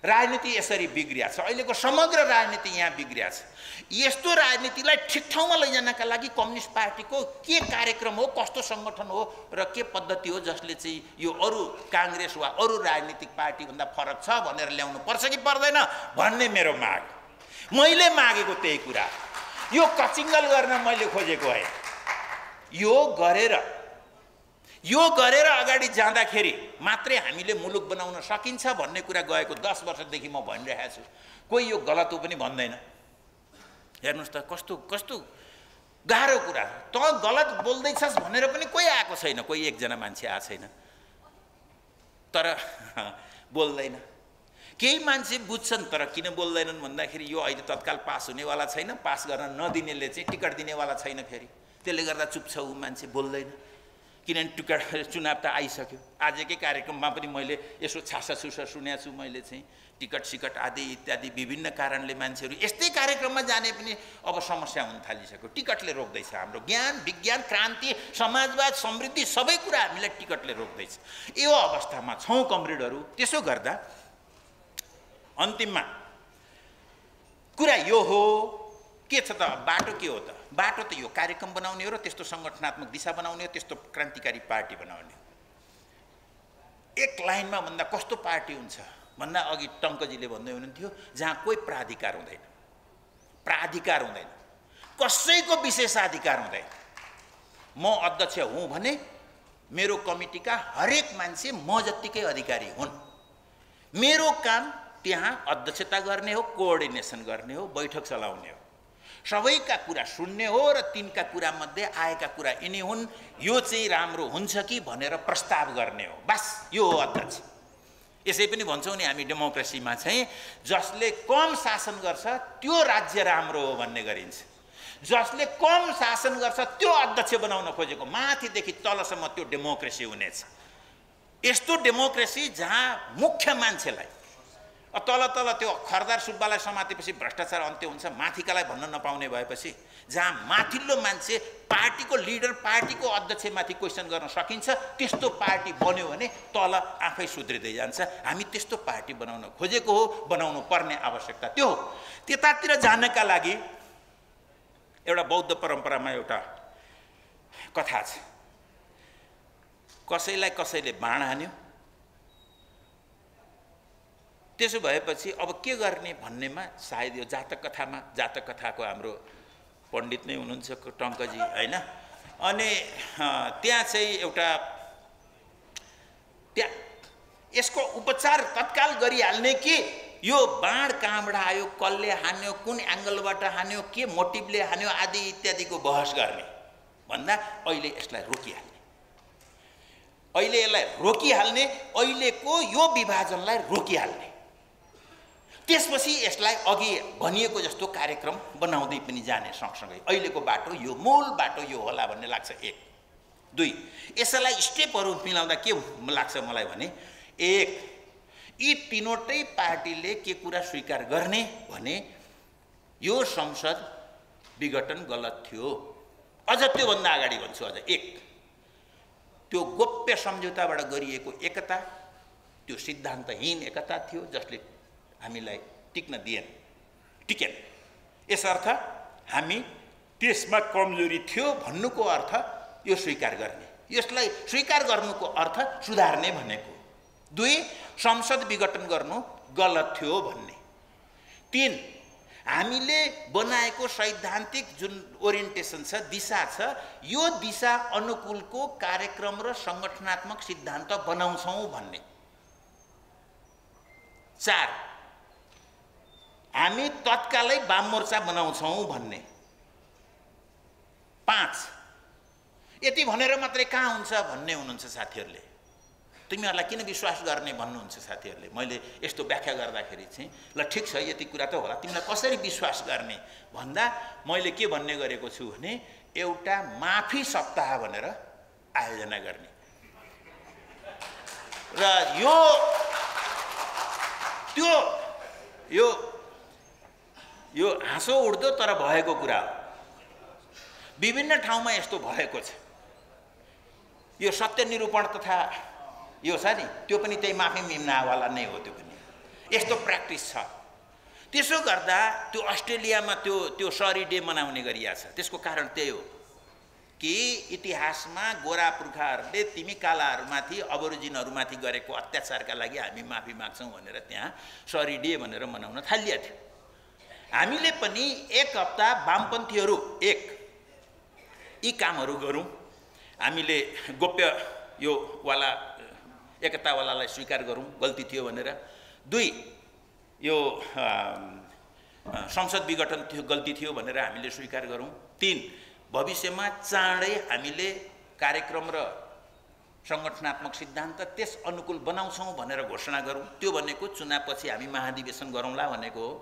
राजनीति यसरी बिग्रिया छ, अहिलेको समग्र राजनीति यहाँ बिग्रिया छ। यस्तो राजनीतिलाई ठिक ठाउँमा लैजानका लागि कम्युनिस्ट पार्टीको के कार्यक्रम हो, कस्तो सङ्गठन हो र के पद्धति हो जसले चाहिँ यो अरू काङ्ग्रेस वा अरू राजनीतिक पार्टीभन्दा फरक छ भनेर ल्याउनु पर्छ कि पर्दैन भन्ने मेरो माग। मैले मागेको त्यही कुरा, यो कचिङ्गल गर्न मैले खोजेको है। यो गरेर अगाडि जाँदाखेरि मात्रै हामीले मुलुक बनाउन सकिन्छ भन्ने कुरा गएको 10 वर्षदेखि म भनिरहेको छु। कोही यो गलत हो पनि भन्दैन। हेर्नुहोस् त कस्तो गाह्रो कुरा। त गलत बोल्दैछस् भनेर पनि कोही आएको छैन, कोही एकजना मान्छे आएको छैन, तर बोल्दैन। केही मान्छे बुझ्छन् तर किन बोल्दैनन् भन्दाखेरि यो अहिले तत्काल पास हुनेवाला छैन, पास गर्न नदिनेले चाहिँ टिकट दिनेवाला छैन फेरि, त्यसले गर्दा चुप छ, ऊ मान्छे बोल्दैन। किनभने चुनाव त आइसक्यो। आजकै कार्यक्रममा पनि मैले यसो छासाछुसा सुनेको छु। मैले चाहिँ टिकट सिकट आदि इत्यादि विभिन्न कारणले मान्छेहरू यस्तै कार्यक्रममा जाने पनि अब समस्या हुन थालिसक्यो। टिकटले रोक्दैछ हाम्रो ज्ञान, विज्ञान, क्रान्ति, समाजवाद, समृद्धि सबै कुरा हामीलाई टिकटले रोक्दैछ। यो अवस्थामा छौँ कमरेडहरू। त्यसो गर्दा अन्तिममा कुरा यो हो, के छ त बाटो? के हो त बाटो? त यो कार्यक्रम बनाउने हो र त्यस्तो सङ्गठनात्मक दिशा बनाउने हो, त्यस्तो क्रान्तिकारी पार्टी बनाउने हो। एक लाइनमा भन्दा कस्तो पार्टी हुन्छ भन्दा अघि टङ्कजीले भन्दै हुनुहुन्थ्यो, जहाँ कोही प्राधिकार हुँदैन, कसैको विशेषाधिकार हुँदैन। म अध्यक्ष हुँ भने मेरो कमिटीका हरेक मान्छे म जत्तिकै अधिकारी हुन्। मेरो काम त्यहाँ अध्यक्षता गर्ने हो, कोअर्डिनेसन गर्ने हो, बैठक चलाउने हो, सबैका कुरा सुन्ने हो र तिनका कुरा मध्ये आएका कुरा यिनी हुन्, यो चाहिँ राम्रो हुन्छ कि भनेर प्रस्ताव गर्ने हो। बस यो हो अध्यक्ष। यसै पनि भन्छौँ नि हामी डेमोक्रेसीमा चाहिँ जसले कम शासन गर्छ त्यो राज्य राम्रो हो भन्ने गरिन्छ। जसले कम शासन गर्छ त्यो अध्यक्ष बनाउन खोजेको माथिदेखि तलसम्म त्यो डेमोक्रेसी हुनेछ। यस्तो डेमोक्रेसी जहाँ मुख्य मान्छेलाई तल त्यो खरदार सुब्बालाई समातेपछि भ्रष्टाचार अन्त्य हुन्छ, माथिकालाई भन्न नपाउने भएपछि जहाँ माथिल्लो मान्छे पार्टीको लिडर, पार्टीको अध्यक्षमाथि क्वेसन गर्न सकिन्छ, त्यस्तो पार्टी बन्यो भने तल आफै सुध्रिँदै जान्छ। हामी त्यस्तो पार्टी बनाउन खोजेको हो, बनाउनु पर्ने आवश्यकता त्यो हो। त्यतातिर जानका लागि एउटा बौद्ध परम्परामा एउटा कथा छ। कसैले बाण हान्यो, त्यसो भएपछि अब के गर्ने भन्नेमा सायद यो जातक कथाको हाम्रो पण्डित नै हुनुहुन्छ टङ्कजी हैन, अनि त्यहाँ चाहिँ एउटा यसको उपचार तत्काल गरिहाल्ने कि यो बाण कहाँबाट आयो, कसले हान्यो, कुन एङ्गलबाट हान्यो, के मोटिभले हान्यो आदि इत्यादिको बहस गर्ने भन्दा अहिले यसलाई रोकिहाल्ने। अहिले यसलाई रोकिहाल्ने, अहिलेको यो विभाजनलाई रोकिहाल्ने, त्यसपछि यसलाई अघि भनिएको जस्तो कार्यक्रम बनाउँदै पनि जाने सँगसँगै अहिलेको बाटो यो मूल बाटो यो होला भन्ने लाग्छ। 1 2 यसलाई स्टेपहरू मिलाउँदा के लाग्छ मलाई भने 1 यी तीनवटै पार्टीले के कुरा स्वीकार गर्ने भने यो संसद विघटन गलत थियो। अझ त्योभन्दा अगाडि भन्छु, अझ 1 त्यो गोप्य सम्झौताबाट गरिएको एकता, त्यो सिद्धान्तहीन एकता थियो जसले हामीलाई टिक्न टिकेन। यसर्थ हामी त्यसमा कमजोरी थियो भन्नुको अर्थ यो स्वीकार गर्ने, यसलाई स्वीकार गर्नुको अर्थ सुधार्ने भनेको। 2 संसद विघटन गर्नु गलत थियो भन्ने। 3 हामीले बनाएको सैद्धान्तिक जुन ओरिएन्टेसन छ, दिशा छ, यो दिशा अनुकूलको कार्यक्रम र संगठनात्मक सिद्धान्त बनाउँछौँ भन्ने। 4 हामी तत्कालै वाम मोर्चा बनाउँछौँ भन्ने। 5 यति भनेर मात्रै कहाँ हुन्छ भन्ने हुनुहुन्छ साथीहरूले। तिमीहरूलाई किन विश्वास गर्ने भन्नुहुन्छ साथीहरूले। मैले यस्तो व्याख्या गर्दाखेरि चाहिँ ल ठिक छ यति कुरा त होला, तिमीलाई कसरी विश्वास गर्ने भन्दा मैले के भन्ने गरेको छु भने एउटा माफी सप्ताह भनेर आयोजना गर्ने र यो हाँसो उठ्दो तर भएको कुरा हो। विभिन्न ठाउँमा यस्तो भएको छ। यो सत्य निरूपण तथा यो छ नि, त्यो पनि त्यही माफी मिम्नावाला नै हो। त्यो पनि यस्तो प्र्याक्टिस छ। त्यसो गर्दा त्यो अस्ट्रेलियामा त्यो सरी डे मनाउने गरिया छ। त्यसको कारण त्यही हो कि इतिहासमा गोरा पुर्खाहरूले तिमी कालाहरूमाथि अबोरिजिनहरूमाथि गरेको अत्याचारका लागि हामी माफी माग्छौँ भनेर त्यहाँ सरी डे भनेर मनाउन थालिया थियो। हामीले पनि 1 हप्ता वामपन्थीहरू यी कामहरू गरौँ। हामीले गोप्य यो वाला एकतावालालाई स्वीकार गरौँ गल्ती थियो भनेर। 2 यो संसद विघटन थियो गल्ती थियो भनेर हामीले स्वीकार गरौँ। 3 भविष्यमा चाँडै हामीले कार्यक्रम र संगठनात्मक सिद्धान्त त्यस अनुकूल बनाउँछौँ भनेर घोषणा गरौँ। त्यो भनेको चुनावपछि हामी महाधिवेशन गरौँला भनेको हो।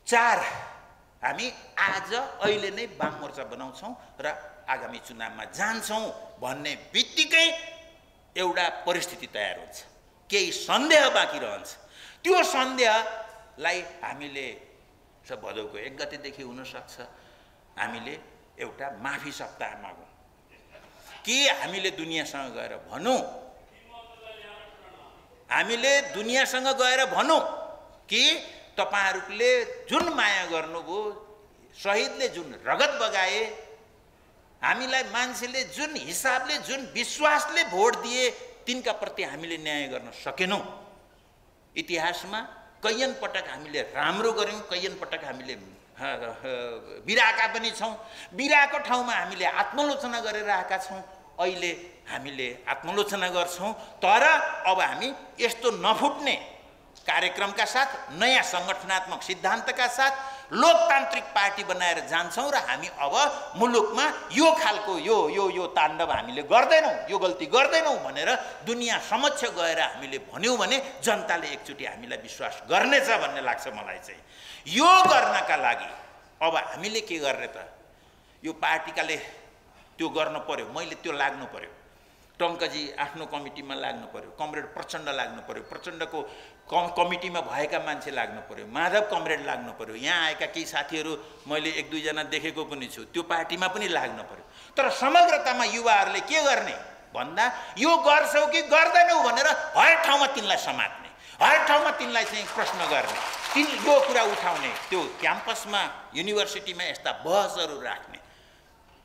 4 हामी अहिले नै वाम मोर्चा बनाउँछौँ र आगामी चुनावमा जान्छौँ भन्ने बित्तिकै एउटा परिस्थिति तयार हुन्छ। केही सन्देह बाँकी रहन्छ। त्यो सन्देहलाई हामीले भदौको 1 गतेदेखि हुनसक्छ हामीले एउटा माफी सप्ताह मागौँ कि हामीले दुनियाँसँग गएर भनौँ, कि तपाईहरुले जुन माया गर्नुभयो, शहीदले जुन रगत बगाए, हामीलाई मान्छेले जुन हिसाबले जुन विश्वासले भोट दिए तिनका प्रति हामीले न्याय गर्न सकेनौं। इतिहासमा कैयन पटक हामीले राम्रो गर्यौं, कैयन पटक हामीले बिराका पनि छौं। बिराको ठाउँमा हामीले आत्मलोचना गरेर आएका छौं। अहिले हामीले आत्मलोचना गर्छौं, तर अब हामी यस्तो नफुट्ने कार्यक्रमका साथ, नयाँ संगठनात्मक सिद्धान्तका साथ लोकतान्त्रिक पार्टी बनाएर जान्छौं र हामी अब मुलुकमा यो खालको यो ताण्डव हामीले गर्दैनौं, यो गल्ती गर्दैनौं भनेर दुनिया समक्ष गएर हामीले भन्यौं भने जनताले एकचोटी हामीलाई विश्वास गर्नेछ भन्ने लाग्छ मलाई चाहिँ। यो गर्नका लागि अब हामीले के गर्ने त? यो पार्टीकाले त्यो गर्न पर्यो, मैले त्यो लाग्नु पर्यो। टंकजी आफ्नो कमिटीमा लाग्नु पर्यो, कमरेड प्रचण्ड लाग्नु पर्यो, प्रचण्डको कमिटीमा भएका मान्छे लाग्नु पर्यो, माधव कमरेड लाग्नु पर्यो, यहाँ आएका केही साथीहरू मैले 1-2 जना देखेको पनि छु, त्यो पार्टीमा पनि लाग्नु पर्यो। तर समग्रतामा युवाहरूले के गर्ने भन्दा यो गर्छौ कि गर्दैनौ भनेर हर ठाउँमा तिनलाई समात्ने, हर ठाउँमा तिनलाई चाहिँ प्रश्न गर्ने, तिन यो कुरा उठाउने, त्यो क्याम्पसमा युनिभर्सिटीमा यस्ता बहसहरू राख्ने,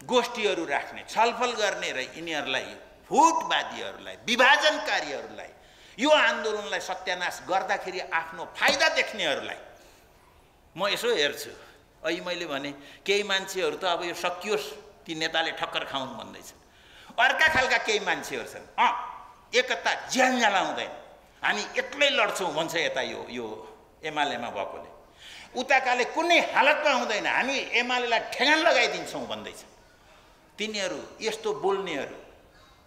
गोष्ठीहरू राख्ने, छलफल गर्ने र यिनीहरूलाई फुटवादीहरूलाई, विभाजनकारीहरूलाई, यो आन्दोलनलाई सत्यानाश गर्दाखेरि आफ्नो फाइदा देख्नेहरूलाई म यसो हेर्छु। अहिले मैले भने केही मान्छेहरू त अब यो सकियोस्, ती नेताले ठक्कर खाउन् भन्दैछ। अर्का खालका केही मान्छेहरू छन्, एकता ज्यान जलाउँदैन, हामी एक्लै लड्छौँ भन्छ यता यो एमालेमा भएकोले, उताकाले कुनै हालतमा हुँदैन, हामी एमालेलाई ठेगान लगाइदिन्छौँ भन्दैछ। तिनीहरू यस्तो बोल्नेहरू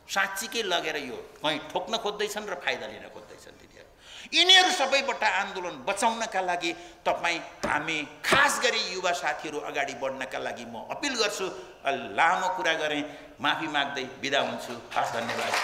साँच्चीकै लगेर यो कहीँ ठोक्न खोज्दैछन् र फाइदा लिन खोज्दैछन् तिनीहरू। यिनीहरू सबैबाट आन्दोलन बचाउनका लागि तपाईँ हामी खास गरी युवा साथीहरू अगाडि बढ्नका लागि म अपिल गर्छु। लामो कुरा गरेँ, माफी माग्दै बिदा हुन्छु। हस्, धन्यवाद।